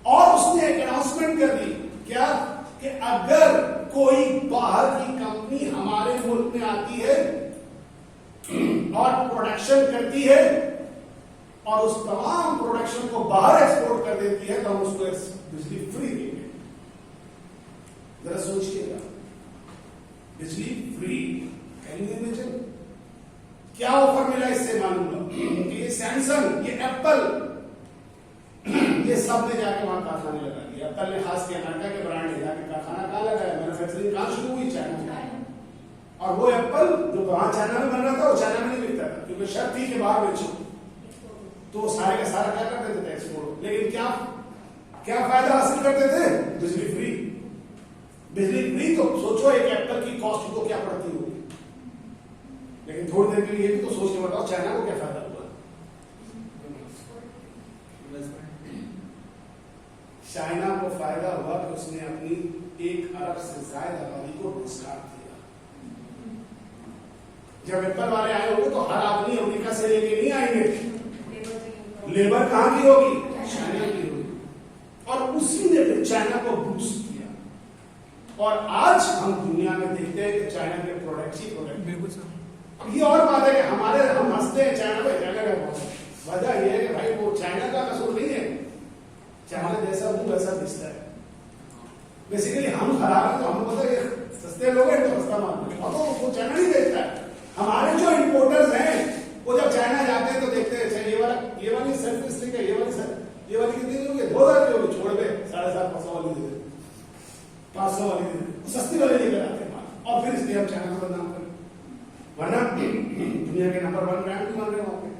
और उसने एक अनाउंसमेंट कर दी, क्या कि अगर कोई बाहर की कंपनी हमारे मुल्क में आती है और प्रोडक्शन करती है और उस तमाम प्रोडक्शन को बाहर एक्सपोर्ट कर देती है, तो हम उसको बिजली फ्री देंगे। जरा सोचिएगा, बिजली फ्री, कैन यू इमेजिन? क्या ऑफर मिला इससे मालूम? ये सैमसंग, ये एप्पल, ये सब ने जाके वहां कारखाने लगा दिया। एप्पल ने खास के अमेरिका के ब्रांड ने जाके कारखाना कहां लगाया, मैन्युफैक्चरिंग कहां शुरू हुई? चाइना में। और वो एप्पल जो वहां चाइना में बन रहा था वो चाइना में नहीं बिकता था, क्योंकि शर्त थी कि बाहर बेचो, तो सारे का सारा क्या कर देते थे, एक्सपोर्ट। लेकिन क्या क्या फायदा हासिल करते थे? बिजली फ्री। बिजली फ्री तो सोचो एक एप्पल की कॉस्ट को क्या पड़ती होगी। लेकिन थोड़ी देर के लिए ये भी तो सोच के बताओ चाइना को क्या फायदा हुआ? चाइना को फायदा हुआ कि उसने अपनी 1 अरब से ज्यादा आबादी को रोजगार दिया। जब एप्पल वाले आए होंगे तो हर आदमी अमेरिका से लेके नहीं आएंगे, लेबर कहां की होगी? चाइना की होगी। और उसी ने फिर चाइना को बूस्ट किया। और आज हम दुनिया में देखते हैं कि चाइना के प्रोडक्ट्स ही प्रोडक्ट। बिल्कुल सर। अब ये और बात है कि हम हंसते हैं चाइना में, चाइना का बहुत वजह यह है कि भाई वो चाइना का कसूर नहीं है, चाइना जैसा वो वैसा दिखता है। बेसिकली हम खराब है तो हम बोलते हैं सस्ते लोग हैं तो सस्ता माल है, तो वो चाइना नहीं देखता है। हमारे जो इंपोर्टर्स हैं वो जब चाइना जाते हैं तो देखते हैं ये वाली सर्विस स्टिक है, ये वाली कितनी की होगी? 2000 की होगी, छोड़ दे 750 वाली दे दे, 500 वाली दे दे, सस्ती वाली लेकर आते हैं माल। और फिर इसलिए हम चाइना को बदनाम करें, वरना दुनिया के नंबर 1 ब्रांड भी मान रहे होंगे।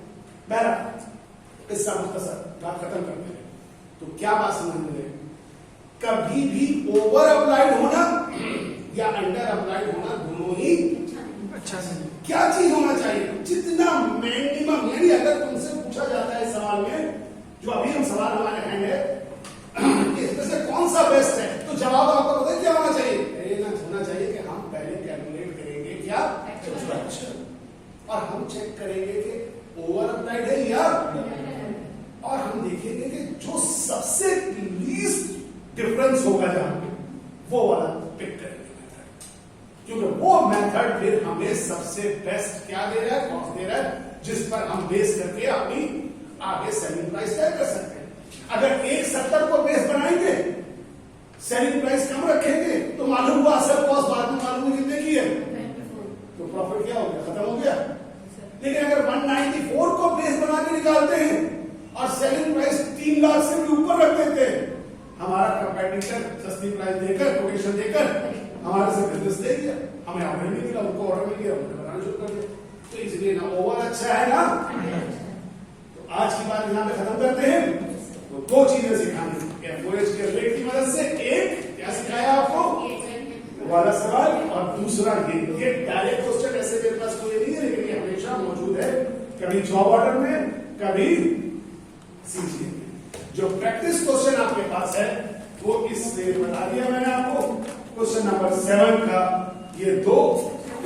बहरहाल इसका मुख्तसर बात खत्म करते हैं तो क्या बात समझ में? कभी भी ओवर अप्लाइड होना या अंडर अप्लाइड होना दोनों ही अच्छा नहीं। क्या चीज होना चाहिए? जितना मिनिमम, यानी अगर तुमसे पूछा जाता है सवाल में, जो अभी हम सवाल हमारे हैंड है कि इसमें से कौन सा बेस्ट है, तो जवाब आपको पता है क्या होना चाहिए? होना चाहिए कि हम पहले कैलकुलेट करेंगे क्या और हम चेक करेंगे कि ओवर अप्लाइड है या, और हम देखेंगे कि जो सबसे लीस्ट डिफरेंस होगा जहां पे वो वाला पिक करेंगे मेथड, क्योंकि वो मेथड फिर हमें सबसे बेस्ट क्या दे रहा है, कॉस्ट दे रहा है, जिस पर हम बेस करके अपनी आगे सेलिंग प्राइस तय कर सकते हैं। अगर 170 को बेस बनाएंगे, सेलिंग प्राइस कम रखेंगे, तो मालूम हुआ असल कॉस्ट बाद में मालूम है कितने की है, तो प्रॉफिट क्या हो गया? खत्म हो गया। लेकिन अगर 194 को बेस बना के निकालते हैं और सेलिंग प्राइस 3 लाख से भी ऊपर रख देते हैं, हमारा कंपेटिटर सस्ती प्राइस देकर, कोटेशन देकर हमारे से बिजनेस ले गया, हमें ऑर्डर नहीं मिला, उनको ऑर्डर मिल गया, उन्होंने बनाना शुरू कर दिया। तो इसलिए ना ओवर अच्छा है ना। तो आज की बात यहाँ पे खत्म करते हैं। तो 2 चीजें सिखानी FOH के रेट की मदद से। एक क्या सिखाया आपको वाला सवाल, और दूसरा ये डायरेक्ट क्वेश्चन ऐसे मेरे पास कोई नहीं है, लेकिन ये हमेशा मौजूद है, कभी जॉब ऑर्डर में, कभी सीजीए में। जो प्रैक्टिस क्वेश्चन आपके पास है वो इससे बता दिया मैंने आपको। क्वेश्चन नंबर 7 का ये 2,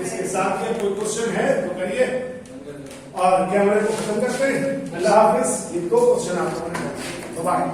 इसके साथ ये कोई क्वेश्चन है तो करिए और कैमरे को खत्म करते हैं। अल्लाह हाफिज। ये 2 क्वेश्चन आपको बाय।